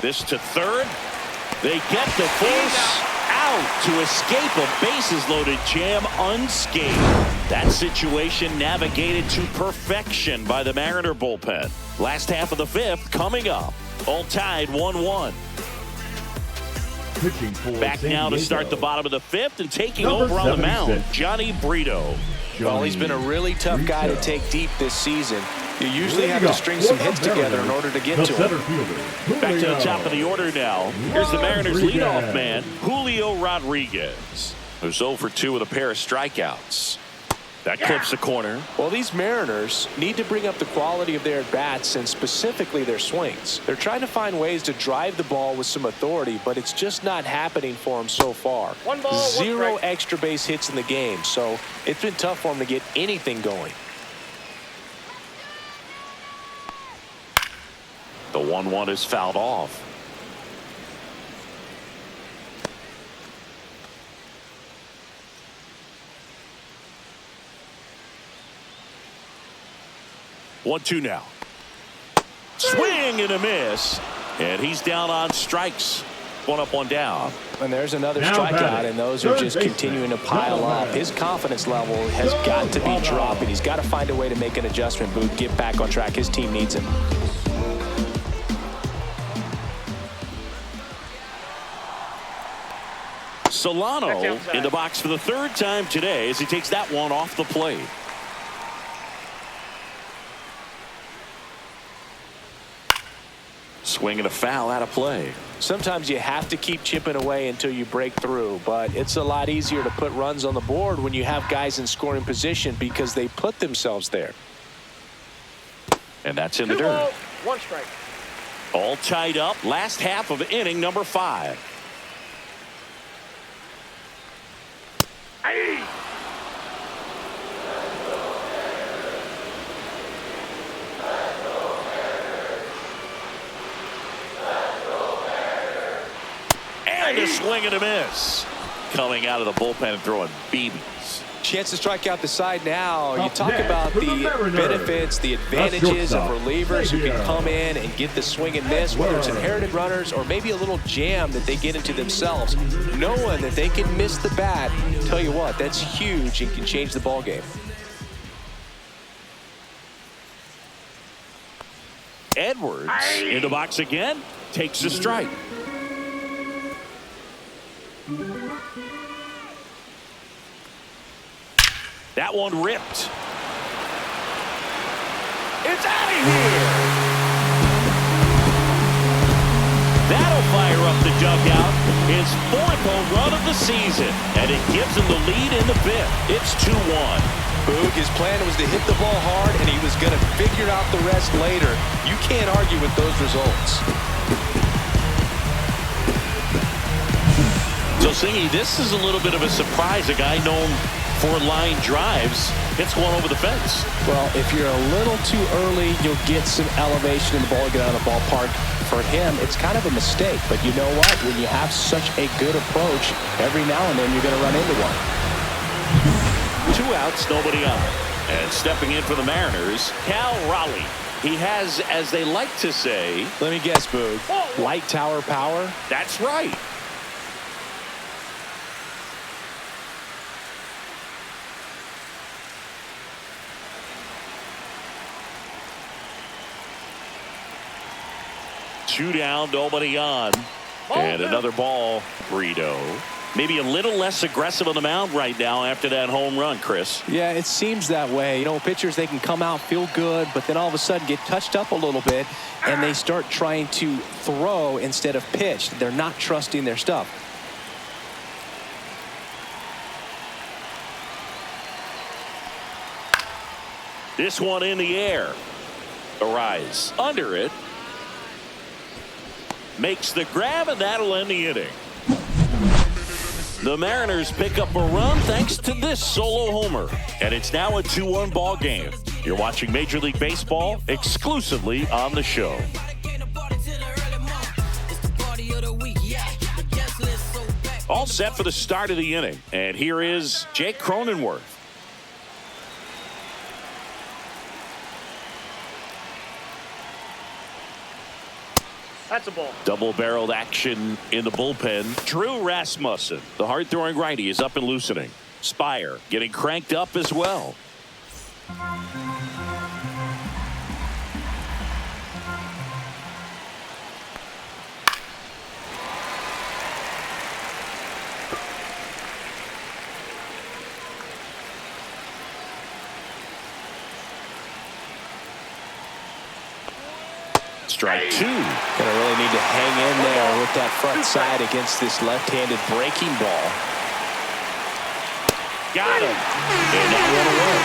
This to third. They get the base out to escape a bases loaded jam unscathed. That situation navigated to perfection by the Mariner bullpen. Last half of the 5th coming up. All tied 1-1. Back now to start the bottom of the 5th and taking over on the mound, Johnny Brito. Well, he's been a really tough guy to take deep this season. You usually have to string some hits together in order to get to him. Back to the top of the order now. Here's the Mariners leadoff man, Julio Rodriguez, who's 0 for 2 with a pair of strikeouts. That clips the corner. Well, these Mariners need to bring up the quality of their at-bats and specifically their swings. They're trying to find ways to drive the ball with some authority, but it's just not happening for them so far. 0 extra base hits in the game, so it's been tough for them to get anything going. The 1-1 is fouled off. One-two now. Swing and a miss. And he's down on strikes. One up, one down. And there's another Now strikeout, batting, and those are third just baseman, continuing to pile up. His confidence level has got to be dropping. He's got to find a way to make an adjustment, Boog, get back on track. His team needs him. Solano in the box for the third time today as he takes that one off the plate. Swinging a foul out of play. Sometimes you have to keep chipping away until you break through, but it's a lot easier to put runs on the board when you have guys in scoring position because they put themselves there. And that's in the 2 dirt. balls, 1 strike. All tied up. Last half of inning number 5. Aye. And a swing and a miss. Coming out of the bullpen and throwing BBs. Chance to strike out the side now. You Up talk next, about for the the Mariners, benefits, the advantages of shortstop, relievers who can Xavier. come in and get the swing and miss, whether it's inherited runners or maybe a little jam that they get into themselves. Knowing that they can miss the bat, tell you what, that's huge and can change the ball game. Edwards in the box again. Takes a strike. That one ripped. It's out of here. That'll fire up the dugout. His 4th home run of the season. And it gives him the lead in the 5th. It's 2-1. Boog, his plan was to hit the ball hard, and he was going to figure out the rest later. You can't argue with those results. So, Singy, this is a little bit of a surprise. A guy known for line drives hits one over the fence. Well, if you're a little too early, you'll get some elevation in the ball, get out of the ballpark. For him, it's kind of a mistake. But you know what? When you have such a good approach, every now and then you're going to run into one. 2 outs, nobody on. And stepping in for the Mariners, Cal Raleigh. He has, as they like to say, Let me guess, Boog. Light tower power? that's right. Two down, nobody on. And another ball, Brito. Maybe a little less aggressive on the mound right now after that home run, Chris. Yeah, it seems that way. You know, pitchers, they can come out, feel good, but then all of a sudden get touched up a little bit, and they start trying to throw instead of pitch. They're not trusting their stuff. This one in the air. Arise under it. Makes the grab, and that'll end the inning. The Mariners pick up a run thanks to this solo homer. And it's now a 2-1 ball game. You're watching Major League Baseball exclusively on the show. All set for the start of the inning. And here is Jake Cronenworth. That's a ball. Double-barreled action in the bullpen. Drew Rasmussen, the hard-throwing righty, is up and loosening. Spire getting cranked up as well. Strike 2. Gonna really need to hang in there with that front side against this left-handed breaking ball. Got him. And that one away.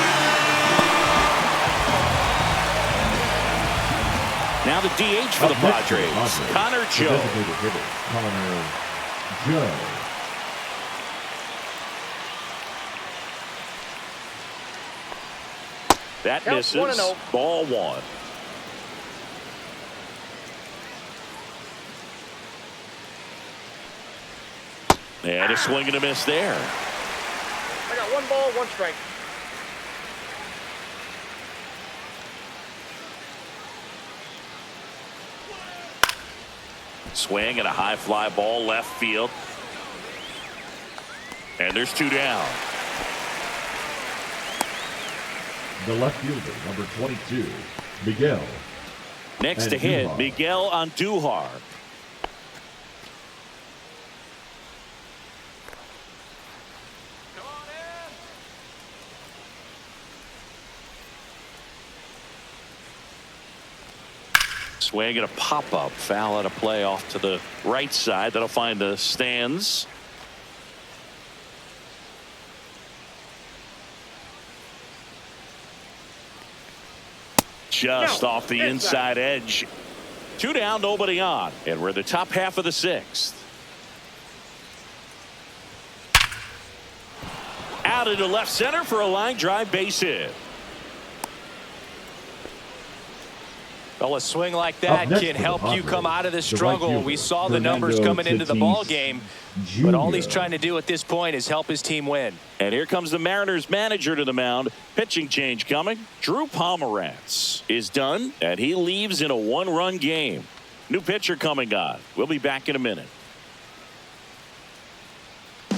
Now the DH for the Padres, Connor Joe. Designated hitter, Connor Joe. That Counts misses. 1-0. Ball 1. And a swing and a miss there. I got 1 ball, 1 strike. Swing and a high fly ball left field. And there's 2 down. The left fielder, number 22, Miguel. Next to hit, Andujar. Miguel Andujar. Swing and a pop-up. Foul out of play off to the right side. That'll find the stands. Just off the inside edge. 2 down, nobody on. And we're in the top half of the 6th. Out into left center for a line drive base hit. Well, a swing like that can help you come out of the struggle. We saw the numbers coming into the ball game, but all he's trying to do at this point is help his team win. And here comes the Mariners manager to the mound. Pitching change coming. Drew Pomerantz is done, and he leaves in a 1-run game. New pitcher coming on. We'll be back in a minute.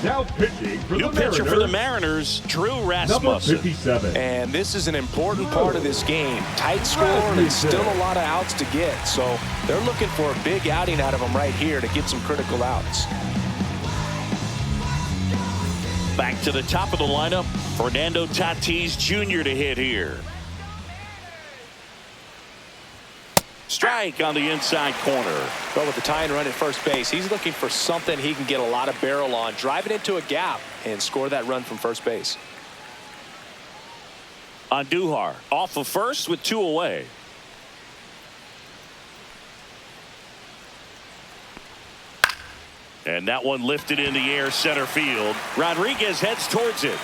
Now pitching for New the pitcher Mariners, for the Mariners, Drew number Rasmussen. 57. And this is an important part of this game. Tight score and still a lot of outs to get. So they're looking for a big outing out of him right here to get some critical outs. Back to the top of the lineup. Fernando Tatis Jr. to hit here. Strike on the inside corner. But with the tying run at first base, he's looking for something he can get a lot of barrel on. Drive it into a gap and score that run from first base. Andujar off of first with 2 away. And that one lifted in the air center field. Rodriguez heads towards it.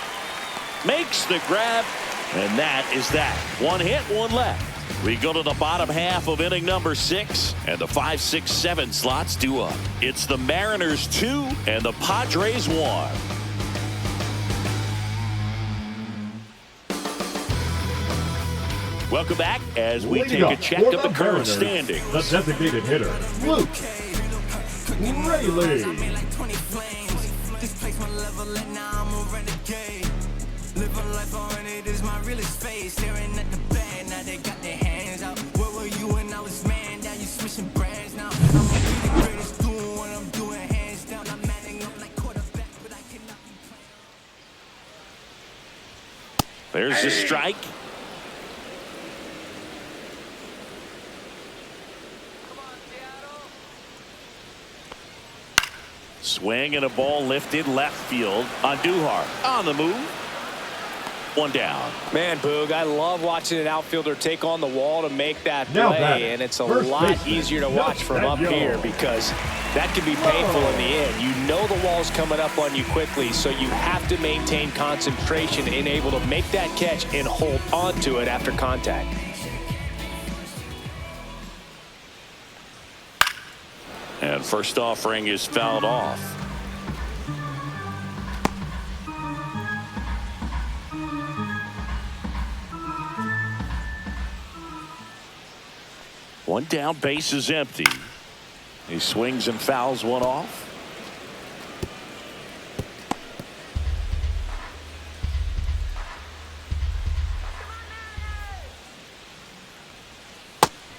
Makes the grab. And that is that. 1 hit, 1 left. We go to the bottom half of inning number 6, and the 5, 6, 7 slots due up. It's the Mariners 2 and the Padres 1. Welcome back as we take a check of the current standings. The designated hitter, Luke Rayleigh. Living life on it is my realest face. Staring at the bag, now they got their hands out. Where were you when I was man? Now you switching brands now. I'm gonna be the greatest doing what I'm doing, hands down. I'm manning up like quarterback, but I cannot be playing. There's the strike. Swing and a ball lifted left field. Andujar on the move. 1 down. Man, Boog, I love watching an outfielder take on the wall to make that Now play, batting, and it's a first lot baseman, easier to watch from up here because that can be painful in the end. You know the wall's coming up on you quickly, so you have to maintain concentration and able to make that catch and hold on to it after contact. And first offering is fouled off. One down, base is empty. He swings and fouls one off.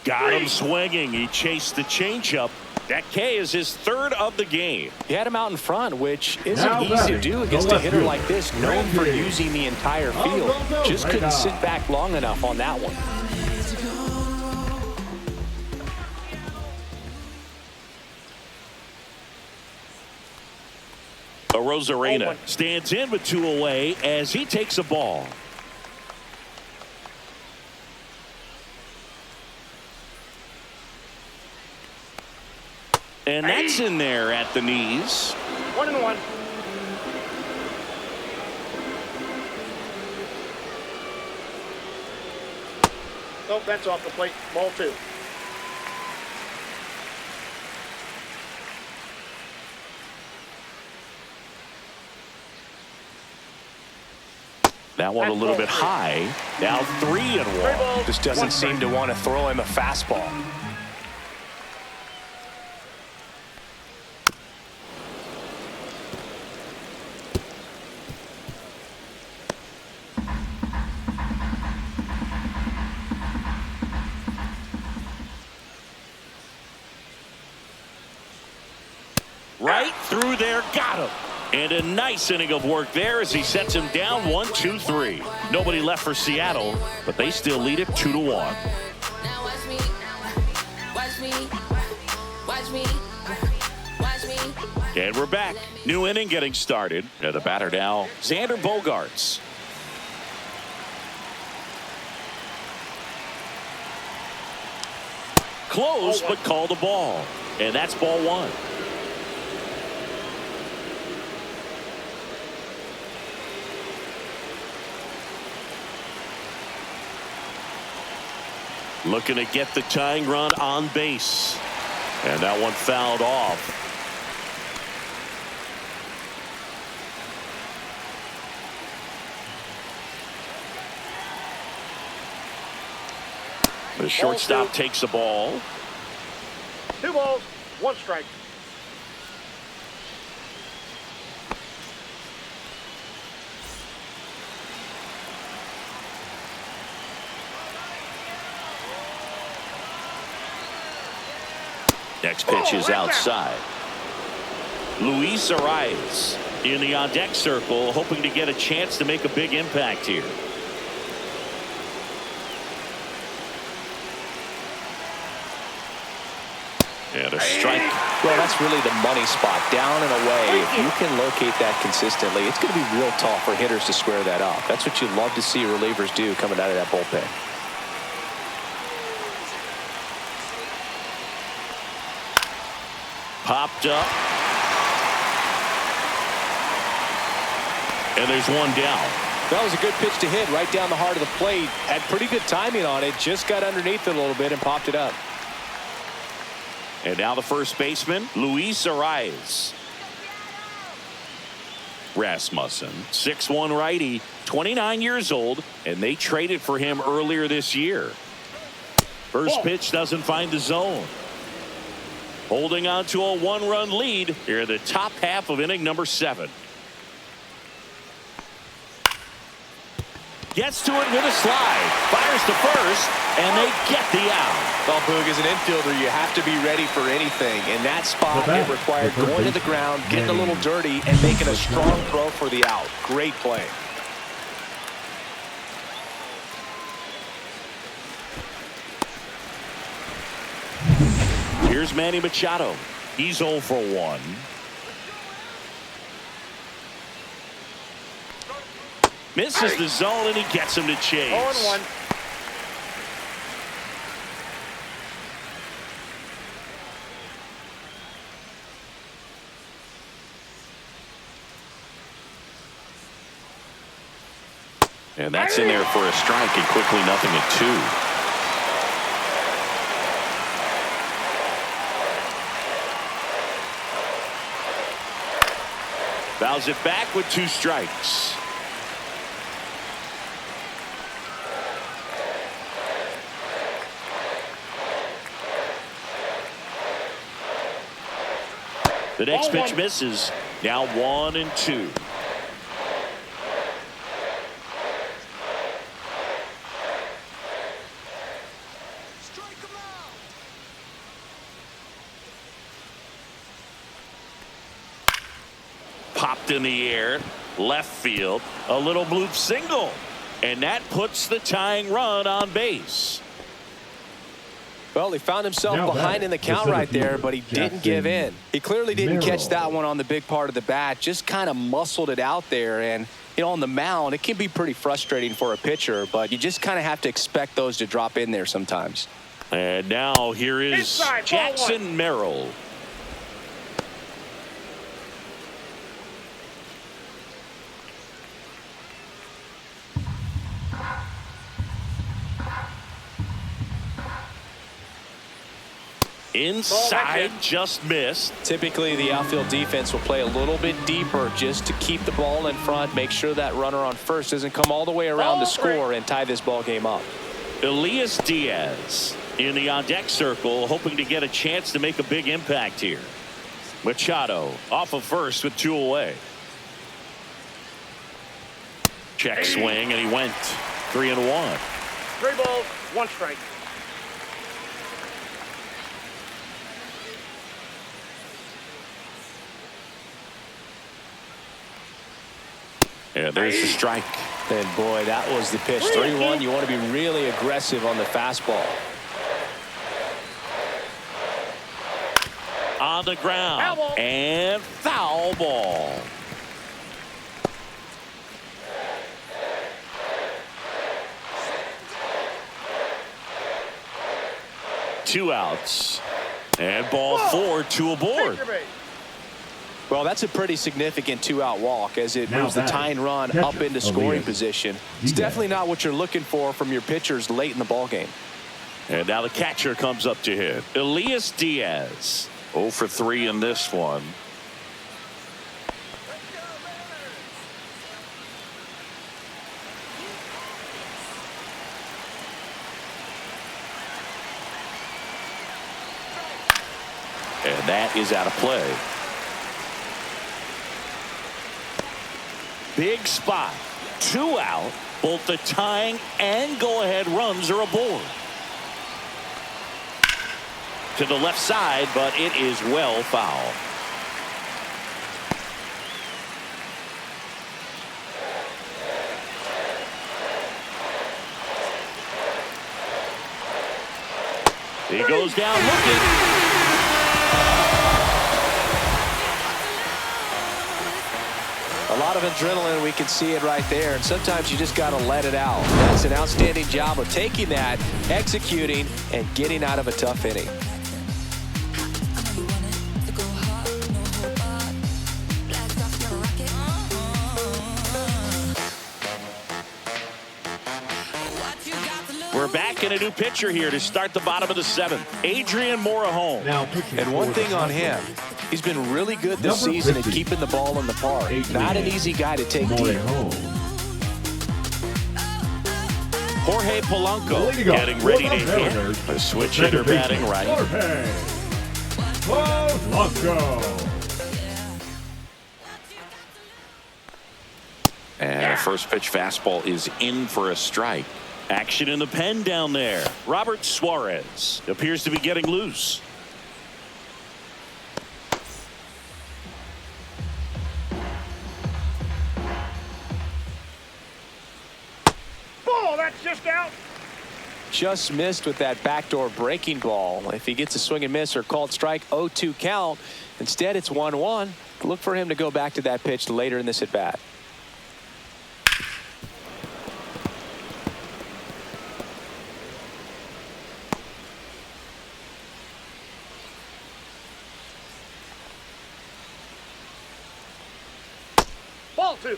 Got him swinging. He chased the changeup. That K is his 3rd of the game. He had him out in front, which isn't Now easy to batting, do the against a left hitter fielder, like this, known for Randy. using the entire field. Just couldn't sit back long enough on that one. Rosarena stands in with 2 away as he takes a ball. And that's in there at the knees. 1-1. Nope, that's off the plate. Ball 2. That one a little bit high. Now 3-1. Just doesn't seem to want to throw him a fastball. through there, got him. And a nice inning of work there as he sets him down 1-2-3. Nobody left for Seattle, but they still lead it 2-1. Now watch me, watch me, watch me, watch me. And we're back. New inning getting started. And the batter now, Xander Bogaerts. Close, but called a ball. And that's ball one. Looking to get the tying run on base. And that one fouled off. The shortstop takes the ball. 2 balls, 1 strike. Next pitch is outside. Luis Arias in the on-deck circle, hoping to get a chance to make a big impact here. And a strike. Well, that's really the money spot, down and away. If you can locate that consistently, it's going to be real tough for hitters to square that up. That's what you love to see relievers do coming out of that bullpen. Popped up. And there's one down. That was a good pitch to hit right down the heart of the plate. Had pretty good timing on it. Just got underneath it a little bit and popped it up. And now the first baseman, Luis Arias. Rasmussen, 6'1" righty, 29 years old, and they traded for him earlier this year. First pitch doesn't find the zone. Holding on to a 1-run lead here in the top half of inning number 7. Gets to it with a slide. Fires to first, and they get the out. Well, Boog, as an infielder, you have to be ready for anything. In that spot, it required going to the ground, getting a little dirty, and making a strong throw for the out. Great play. Here's Manny Machado. He's 0 for 1. Misses the zone, and he gets him to chase. 0-1. And that's in there for a strike, and quickly 0-2. Fouls it back with 2 strikes. The next pitch misses. Now 1-2. Popped in the air, left field, a little bloop single, and that puts the tying run on base. Well, he found himself behind in the count right there, but he didn't give in. He clearly didn't catch that one on the big part of the bat, just kind of muscled it out there. And, you know, on the mound, it can be pretty frustrating for a pitcher, but you just kind of have to expect those to drop in there sometimes. And now here is Inside, Jackson Merrill. Inside, just missed. Typically, the outfield defense will play a little bit deeper just to keep the ball in front, make sure that runner on first doesn't come all the way around to score and tie this ball game up. Elias Diaz in the on-deck circle, hoping to get a chance to make a big impact here. Machado off of first with 2 away. Check swing, and he went 3-1. 3 balls, 1 strike. And there's the strike. And boy, that was the pitch. 3-1. You want to be really aggressive on the fastball. On the ground. And foul ball. Two outs. And ball 4, 2 aboard. Well, that's a pretty significant 2-out walk as it moves the tying run up into scoring position. It's definitely not what you're looking for from your pitchers late in the ball game. And now the catcher comes up to hit. Elias Diaz. 0 for 3 in this one. And that is out of play. Big spot. 2 out. Both the tying and go-ahead runs are aboard. To the left side, but it is well foul. He goes down looking. A lot of adrenaline, we can see it right there, and sometimes you just got to let it out. That's an outstanding job of taking that, executing, and getting out of a tough inning. We're back in a new pitcher here to start the bottom of the 7th. Adrian Morejon. And one thing on him, he's been really good this season at keeping the ball in the park. Not an easy guy to take deep. Jorge Polanco getting ready to hit. A switch hitter batting right. And a first pitch fastball is in for a strike. Action in the pen down there. Robert Suarez appears to be getting loose. Ball, that's just out. Just missed with that backdoor breaking ball. If he gets a swing and miss or called strike, 0-2 count. Instead, it's 1-1. Look for him to go back to that pitch later in this at bat. Ball 2.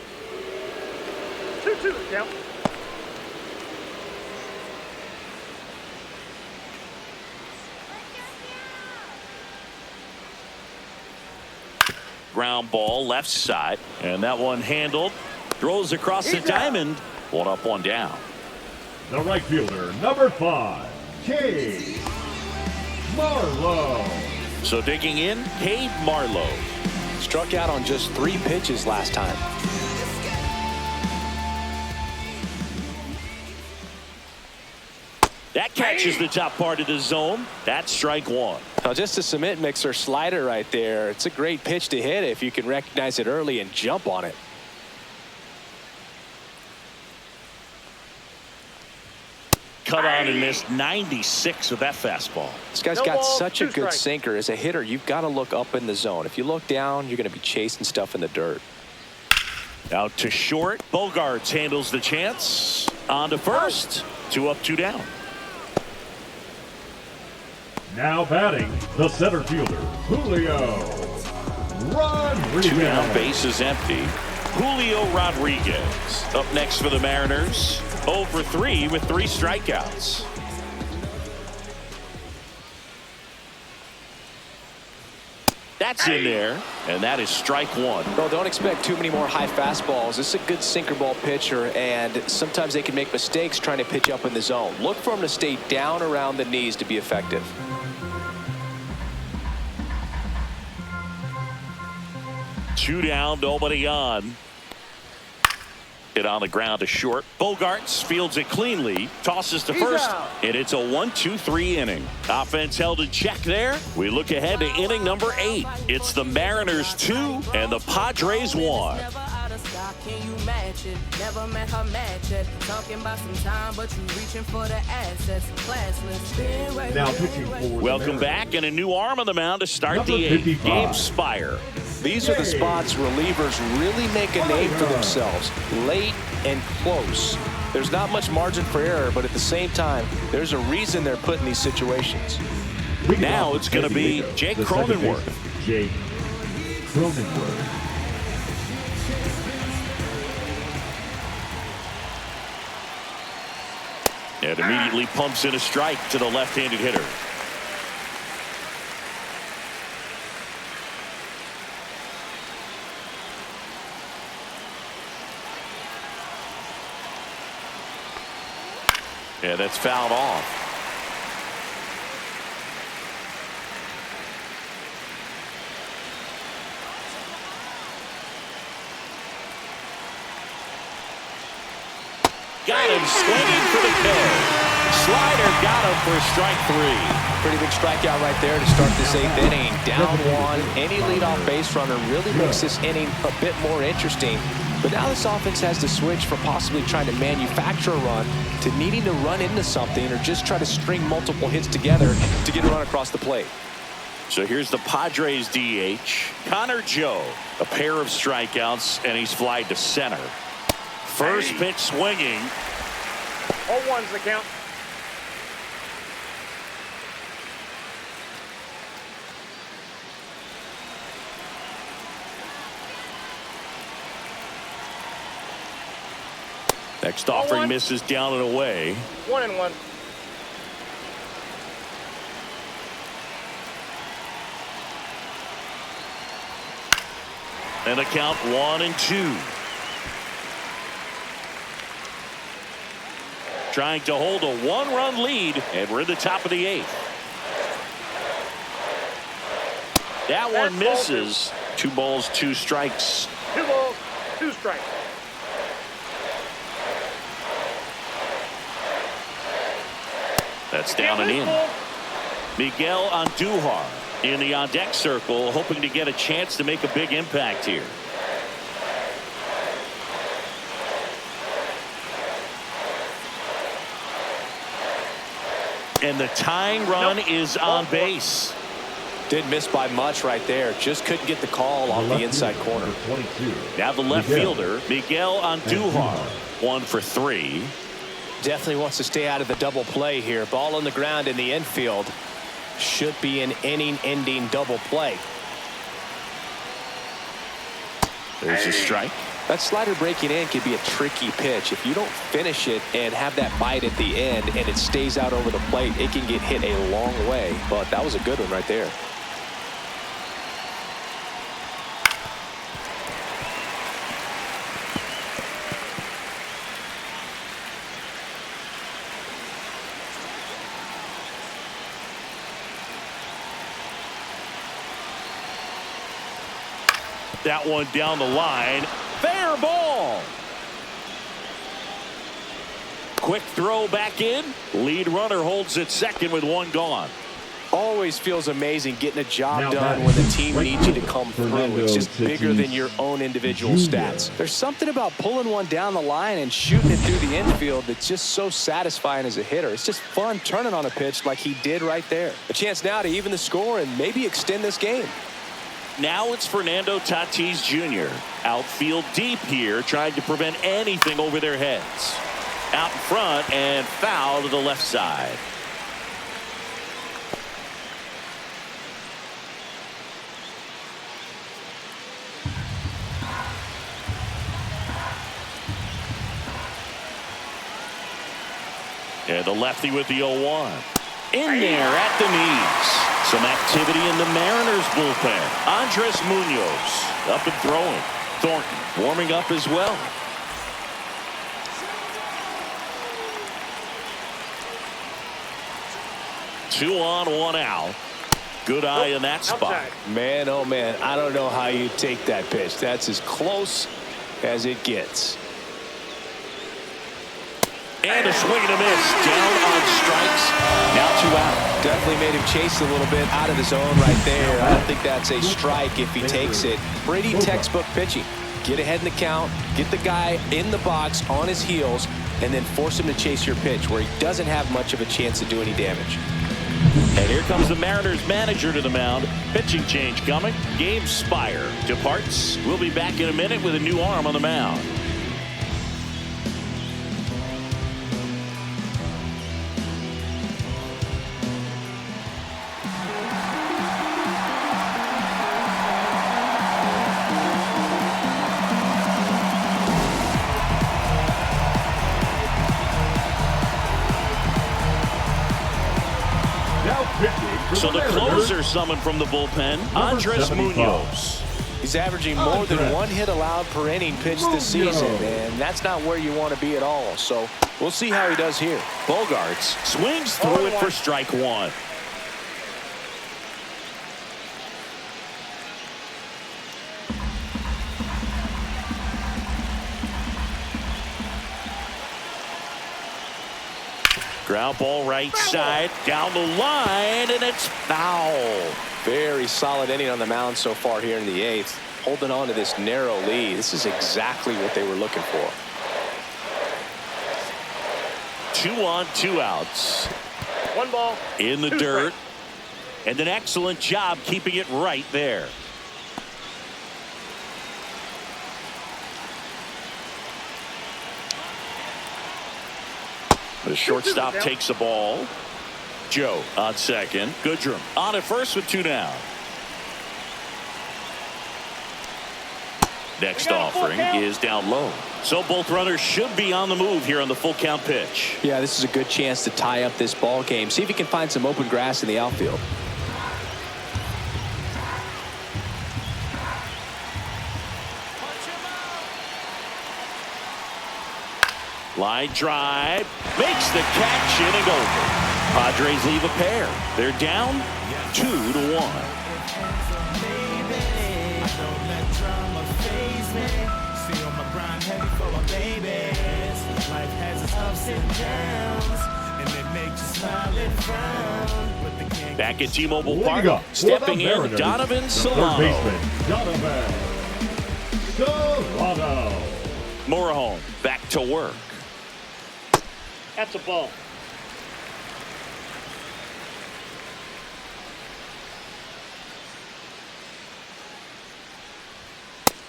2-2 count. Ground ball left side, and that one handled. Throws across the diamond. 1 up, 1 down. The right fielder, number 5, Cade Marlowe. So digging in, Cade Marlowe. Struck out on just 3 pitches last time. That catches the top part of the zone. That's strike 1. Now just a cement mixer slider right there. It's a great pitch to hit if you can recognize it early and jump on it. Cut on and missed 96 with that fastball. This guy's got such a good sinker. As a hitter, you've got to look up in the zone. If you look down, you're going to be chasing stuff in the dirt. Out to short. Bogarts handles the chance. On to first. 2 up, 2 down. Now batting, the center fielder, Julio Rodriguez. 2 down, base is empty. Julio Rodriguez up next for the Mariners. 0 for 3 with 3 strikeouts. That's in there, and that is strike 1. Well, don't expect too many more high fastballs. This is a good sinker ball pitcher, and sometimes they can make mistakes trying to pitch up in the zone. Look for him to stay down around the knees to be effective. Two down, nobody on. Hit on the ground to short. Bogarts fields it cleanly, tosses to first, and it's a 1-2-3 inning. Offense held in check there. We look ahead to inning number 8. It's the Mariners 2 and the Padres 1. can you match it? Never met her match it. Talking about some time, but you reaching for the assets. Classless. Been right, Now been pitching right. for the Welcome Mariners. back, and a new arm on the mound to start Number the eighth. 55. Gabe Spire. These are the spots relievers really make a name for themselves. Late and close. There's not much margin for error, but at the same time, there's a reason they're put in these situations. Now it's going to be Jake The second Cronenworth. baseman, Jake Cronenworth. And immediately pumps in a strike to the left-handed hitter. Yeah, that's fouled off. Got him swinging for the kill. Slider got him for strike three. Pretty big strikeout right there to start this eighth inning. Down one, any leadoff base runner really makes this inning a bit more interesting. But now this offense has to switch from possibly trying to manufacture a run to needing to run into something or just try to string multiple hits together to get a run across the plate. So here's the Padres DH, Connor Joe. A pair of strikeouts, and he's flied to center. First pitch swinging. 0-1's the count. Next offering 0-1. misses down and away. 1-1. And a count 1-2. Trying to hold a one-run lead, and we're in the top of the eighth. That one misses. 2 balls, 2 strikes. 2 balls, 2 strikes. That's down and in. Miguel Andujar in the on-deck circle, hoping to get a chance to make a big impact here. And the tying run is on base. Didn't miss by much right there. Just couldn't get the call off the inside corner. 22. Now the left fielder, Miguel Andujar, 1 for 3. Definitely wants to stay out of the double play here. Ball on the ground in the infield. Should be an inning-ending double play. There's a strike. That slider breaking in can be a tricky pitch. If you don't finish it and have that bite at the end and it stays out over the plate, it can get hit a long way. But that was a good one right there. That one down the line. Fair ball. Quick throw back in. Lead runner holds at second with 1 gone. Always feels amazing getting a job Now done batting, when the team right needs you to fielder, come through. Fernando It's just bigger than your own individual Jr. stats. There's something about pulling one down the line and shooting it through the infield that's just so satisfying as a hitter. It's just fun turning on a pitch like he did right there. A chance now to even the score and maybe extend this game. Now it's Fernando Tatis Jr. Outfield deep here, trying to prevent anything over their heads. Out in front and foul to the left side. And the lefty with the 0-1. In there at the knees. Some activity in the Mariners bullpen. Andres Munoz up and throwing. Thornton warming up as well. Two on, 1 out. Good eye in that spot. Outside. Man, oh man, I don't know how you take that pitch. That's as close as it gets. And a swing and a miss. Down on strikes. Now 2 out. Definitely made him chase a little bit out of the zone right there. I don't think that's a strike if he takes it. Pretty textbook pitching. Get ahead in the count, get the guy in the box on his heels, and then force him to chase your pitch where he doesn't have much of a chance to do any damage. And here comes the Mariners manager to the mound. Pitching change coming. Gabe Spire departs. We'll be back in a minute with a new arm on the mound. So the closer summoned from the bullpen, Andres Munoz. He's averaging more than 1 hit allowed per inning pitched this season, and that's not where you want to be at all. So we'll see how he does here. Bogarts swings through it for strike one. Ground ball right side, down the line, and it's foul. Very solid inning on the mound so far here in the 8th. Holding on to this narrow lead. This is exactly what they were looking for. 2 on, 2 outs. 1 ball. In the 2 dirt. strikes. And an excellent job keeping it right there. The shortstop takes the ball. Joe on second. Goodrum on at first with 2 down. Next offering is down low. So both runners should be on the move here on the full count pitch. Yeah, this is a good chance to tie up this ball game. See if he can find some open grass in the outfield. Line drive, makes the catch, inning over. Padres leave a pair. They're down 2-1. Back at T-Mobile Park, stepping in, Donovan Solano. Morejon back to work. That's a ball.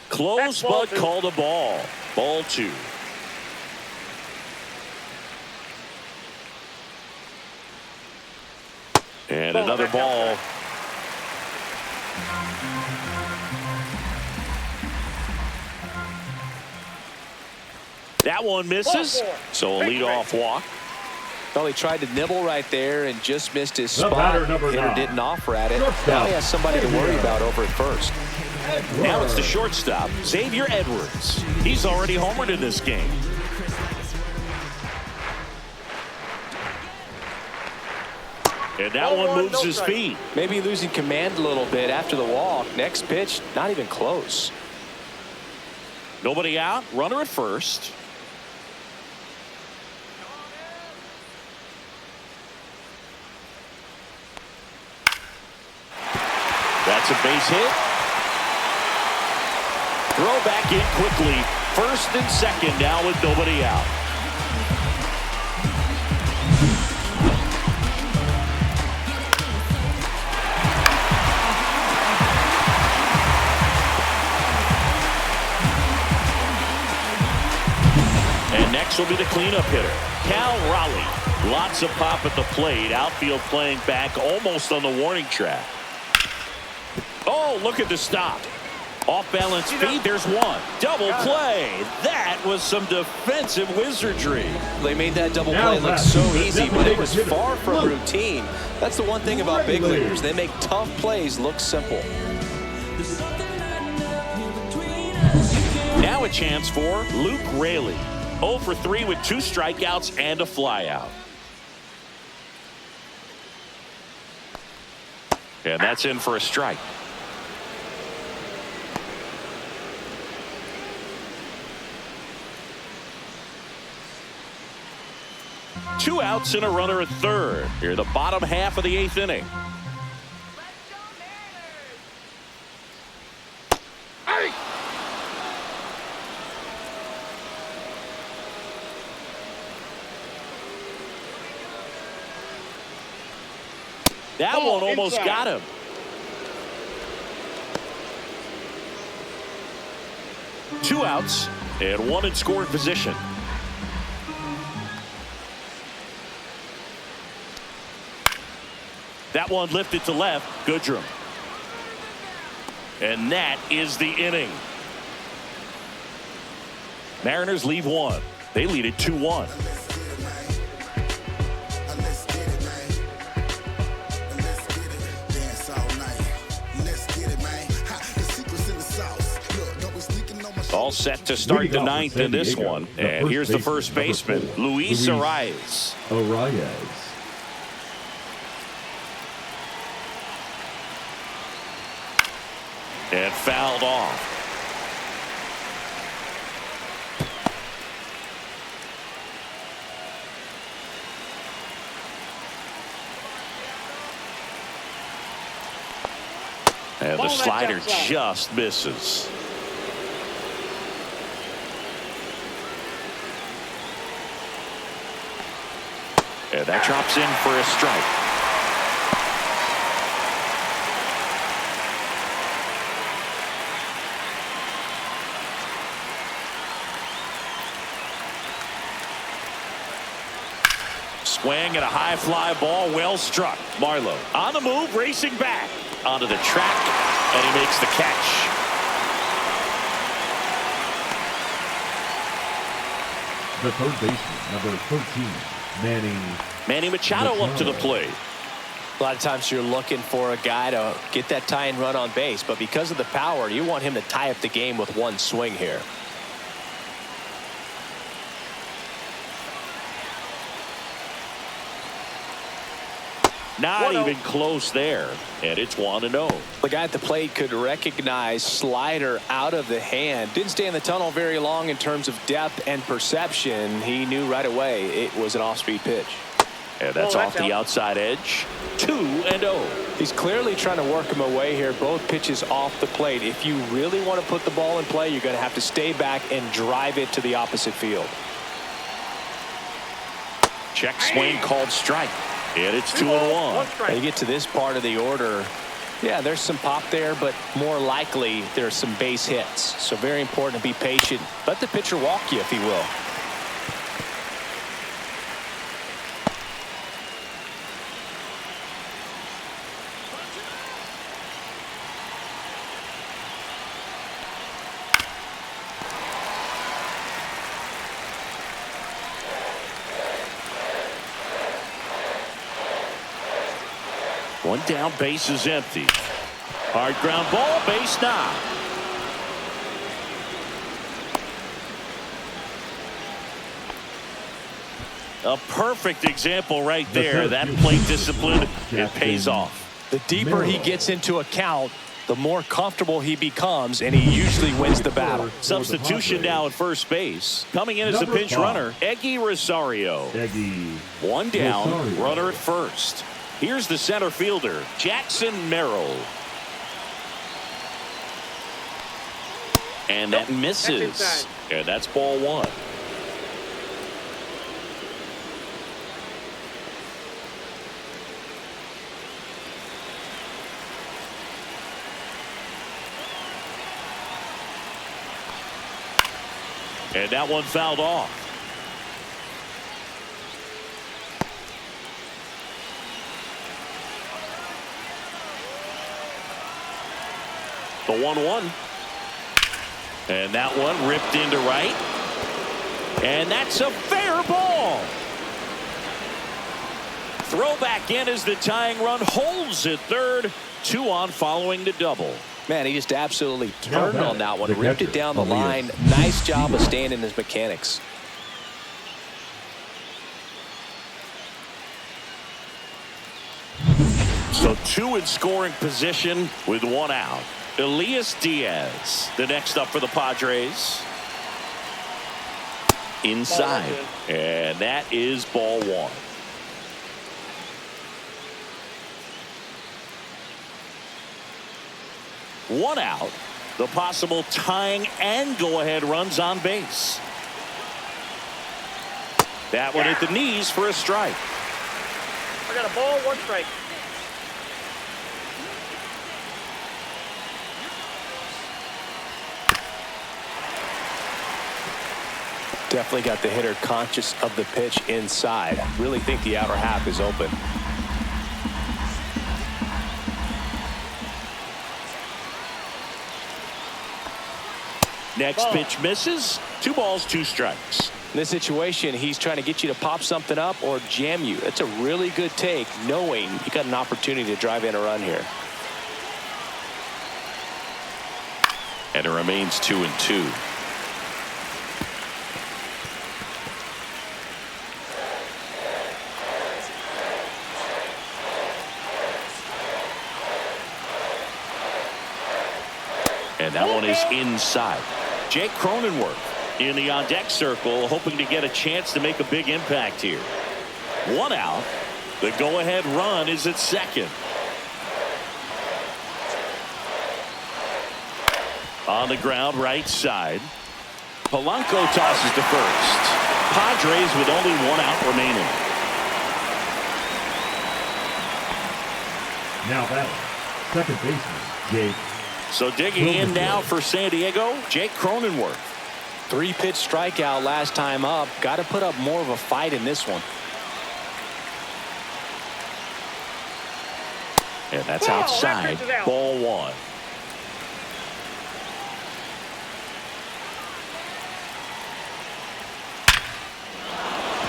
Close, but called a ball. Ball 2. And another ball. That one misses. So a leadoff walk. Well, he tried to nibble right there and just missed his spot. Hitter didn't offer at it. Now he has somebody to worry about over at first. Now it's the shortstop, Xavier Edwards. He's already homered in this game. And that one moves his feet. Maybe losing command a little bit after the walk. Next pitch, not even close. Nobody out, runner at first. That's a base hit. Throw back in quickly. First and second now with nobody out. And next will be the cleanup hitter, Cal Raleigh. Lots of pop at the plate. Outfield playing back almost on the warning track. Oh, look at the stop. Off balance feed, there's one. Double play. That was some defensive wizardry. They made that double play look so easy, but it was far from routine. That's the one thing about big leaguers. They make tough plays look simple. Now a chance for Luke Raley. 0 for 3 with 2 strikeouts and a flyout. And that's in for a strike. Two outs and a runner at third. Here, the bottom half of the 8th inning. That one almost got him. Two outs and one in scoring position. That one lifted to left. Goodrum. And that is the inning. Mariners leave one. They lead it 2-1. All set to start the ninth in this one. And here's the first baseman, Luis Arias. And fouled off. And the slider just misses. And that drops in for a strike. Swing and a high fly ball, well struck. Marlowe on the move, racing back onto the track, and he makes the catch. The third baseman, number 13, Manny Machado up to the plate. A lot of times you're looking for a guy to get that tying run on base, but because of the power, you want him to tie up the game with one swing here. Not even close there, and it's 1-0. The guy at the plate could recognize slider out of the hand. Didn't stay in the tunnel very long in terms of depth and perception. He knew right away it was an off-speed pitch. And that's off the outside edge. 2-0. He's clearly trying to work him away here. Both pitches off the plate. If you really want to put the ball in play, you're going to have to stay back and drive it to the opposite field. Check swing called strike. And it's 2-1. When you get to this part of the order, yeah, there's some pop there, but more likely there's some base hits. So very important to be patient. Let the pitcher walk you, if he will. One down, base is empty. Hard ground ball, base knock. A perfect example right there. That plate discipline, it pays off. The deeper he gets into a count, the more comfortable he becomes, and he usually wins the battle. Substitution now at first base. Coming in as a pinch runner, Eggy Rosario. One down, runner at first. Here's the center fielder, Jackson Merrill. And that misses. And that's ball one. And that one fouled off. The 1-1. And that one ripped into right. And that's a fair ball. Throw back in as the tying run holds at third. 2 on following the double. Man, he just absolutely turned on that one. Ripped it down the line. Nice job of staying in his mechanics. So 2 in scoring position with 1 out. Elias Diaz, the next up for the Padres. Inside. And that is ball one. One out. The possible tying and go-ahead runs on base. That one at the knees for a strike. I got a ball, 1 strike. Definitely got the hitter conscious of the pitch inside. Really think the outer half is open. Next pitch misses. 2 balls, 2 strikes. In this situation, he's trying to get you to pop something up or jam you. That's a really good take, knowing you got an opportunity to drive in a run here. And it remains 2-2. And that one is inside. Jake Cronenworth in the on-deck circle, hoping to get a chance to make a big impact here. 1 out. The go-ahead run is at second. On the ground, right side. Polanco tosses to first. Padres with only 1 out remaining. Now batting, second baseman, Jake. So digging in now for San Diego, Jake Cronenworth. 3-pitch strikeout last time up. Got to put up more of a fight in this one. And that's outside. Ball 1.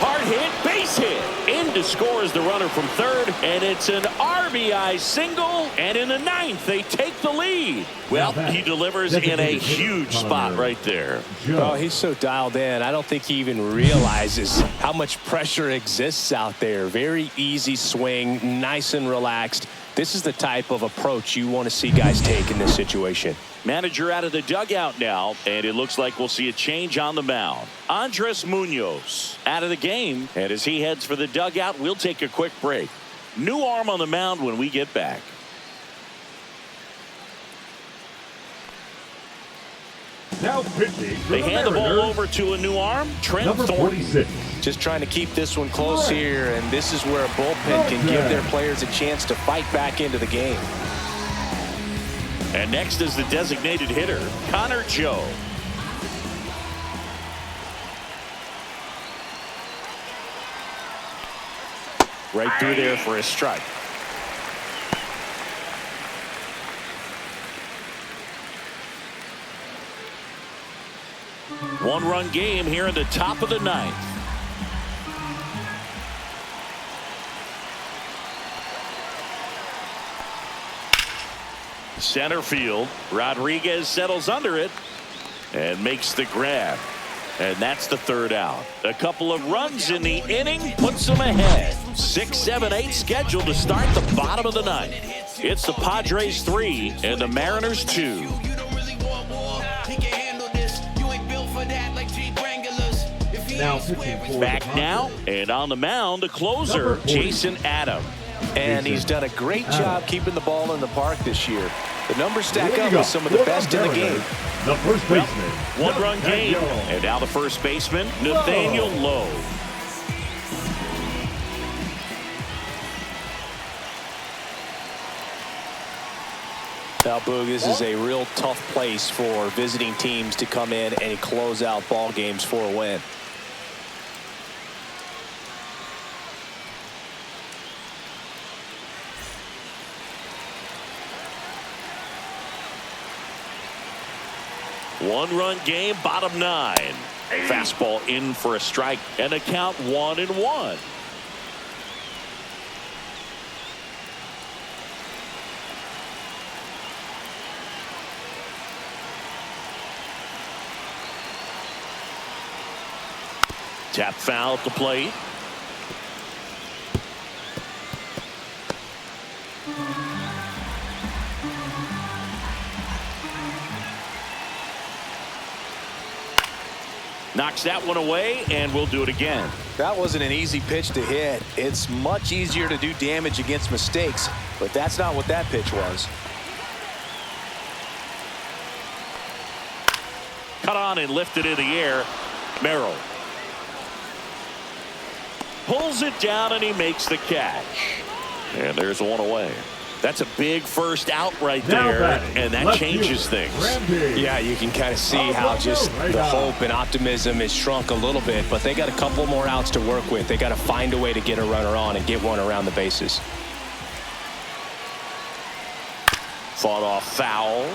Hard hit, base hit. In to score is the runner from third, and it's an RBI single. And in the 9th, they take the lead. Well, he delivers in a huge spot right there. Oh, he's so dialed in. I don't think he even realizes how much pressure exists out there. Very easy swing, nice and relaxed. This is the type of approach you want to see guys take in this situation. Manager out of the dugout now, and it looks like we'll see a change on the mound. Andres Munoz out of the game, and as he heads for the dugout, we'll take a quick break. New arm on the mound when we get back. Now pitching. They hand the ball over to a new arm, Trent Number Thornton. 46. Just trying to keep this one close here, and this is where a bullpen can give their players a chance to fight back into the game. And next is the designated hitter, Connor Joe. Right through there for a strike. One-run game here in the top of the 9th. Center field. Rodriguez settles under it and makes the grab. And that's the 3rd out. A couple of runs in the inning puts them ahead. 6, 7, 8 scheduled to start the bottom of the 9th. It's the Padres 3 and the Mariners 2. Now pitching for Back now, and on the mound, the closer, Jason Adam. And he's done a great job keeping the ball in the park this year. The numbers stack up with some of the best in the game. The first baseman. One-run game, and now the first baseman, Nathaniel Lowe. Now, Boog, this is a real tough place for visiting teams to come in and close out ball games for a win. One-run game, bottom 9. Fastball in for a strike, and the count 1-1. Tap foul at the plate. Knocks that one away, and we'll do it again. That wasn't an easy pitch to hit. It's much easier to do damage against mistakes, but that's not what that pitch was. Cut on and lifted in the air. Merrill pulls it down, and he makes the catch. And there's one away. That's a big first out right Now there, batting, and that left changes fielder, things. Randy. Yeah, you can kind of see how just the hope and optimism is shrunk a little bit, but they got a couple more outs to work with. They got to find a way to get a runner on and get one around the bases. Fought off foul.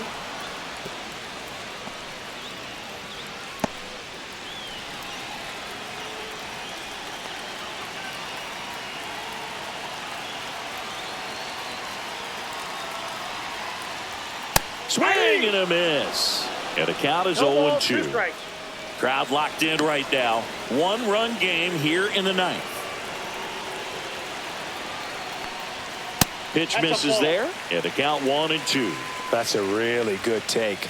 Swing and a miss. And the count is 0-2. Crowd locked in right now. One-run game here in the ninth. Pitch misses there. And the count 1-2. That's a really good take.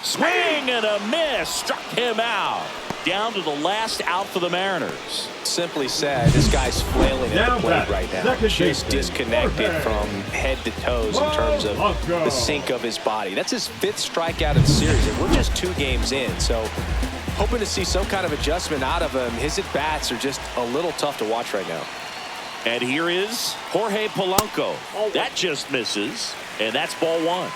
Swing and a miss. Struck him out. Down to the last out for the Mariners. Simply said, this guy's flailing at the plate right now. Just baseman, disconnected from head to toes in terms of the sink of his body. That's his 5th strikeout of the series, and we're just 2 games in. So hoping to see some kind of adjustment out of him. His at-bats are just a little tough to watch right now. And here is Jorge Polanco. That just misses, and that's ball 1.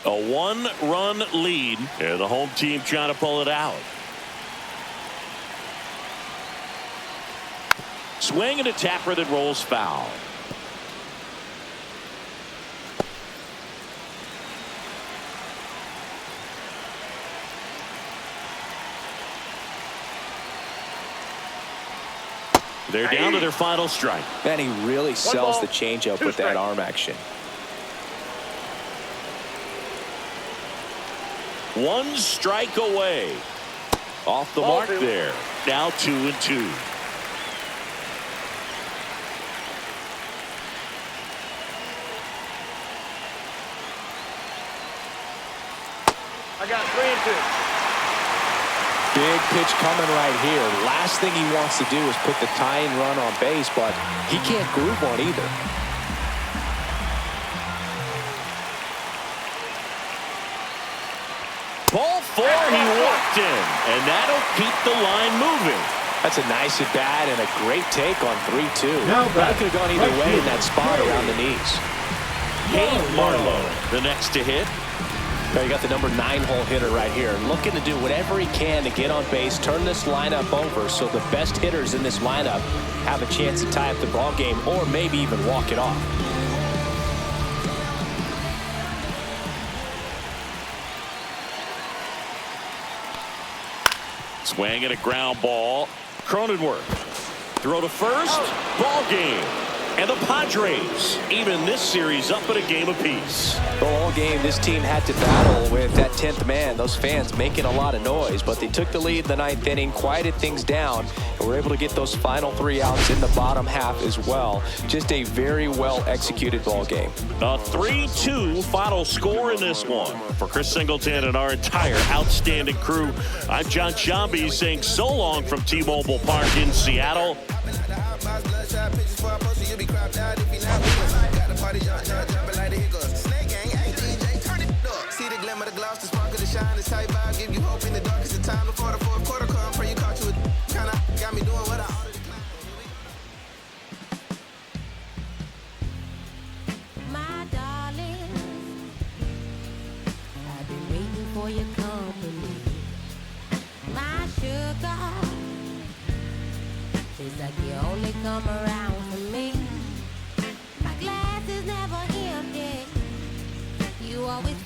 A 1-run lead, and the home team trying to pull it out. Swing and a tapper that rolls foul. They're down to their final strike. Man, he really sells the changeup with that arm action. 1 strike away. Off the mark there. Now 2-2. I got 3-2. Big pitch coming right here. Last thing he wants to do is put the tying run on base, but he can't groove one either. Ball 4, he walked in, and that'll keep the line moving. That's a nice at bat and a great take on 3-2. That could have gone either way in that spot around the knees. Kate Marlowe, the next to hit. Now you got the number 9-hole hitter right here, looking to do whatever he can to get on base, turn this lineup over so the best hitters in this lineup have a chance to tie up the ball game or maybe even walk it off. Swing and a ground ball. Cronenworth. Throw to first. Ball game. And the Padres even this series up at a game apiece. Well, all game this team had to battle with that 10th man. Those fans making a lot of noise, but they took the lead in the 9th inning, quieted things down, and were able to get those final 3 outs in the bottom half as well. Just a very well executed ball game. A 3-2 final score in this one. For Chris Singleton and our entire outstanding crew, I'm John Shambi saying so long from T-Mobile Park in Seattle. See the glimmer, the gloss, the sparkle, the shine, the tight vibe, give you hope in the darkest of time. Before the 4th quarter come, pray you caught you a kinda got me doing what I ought to decline. My darling, I've been waiting for your company. My sugar, it's like you only come around for me. My glass is never empty. You always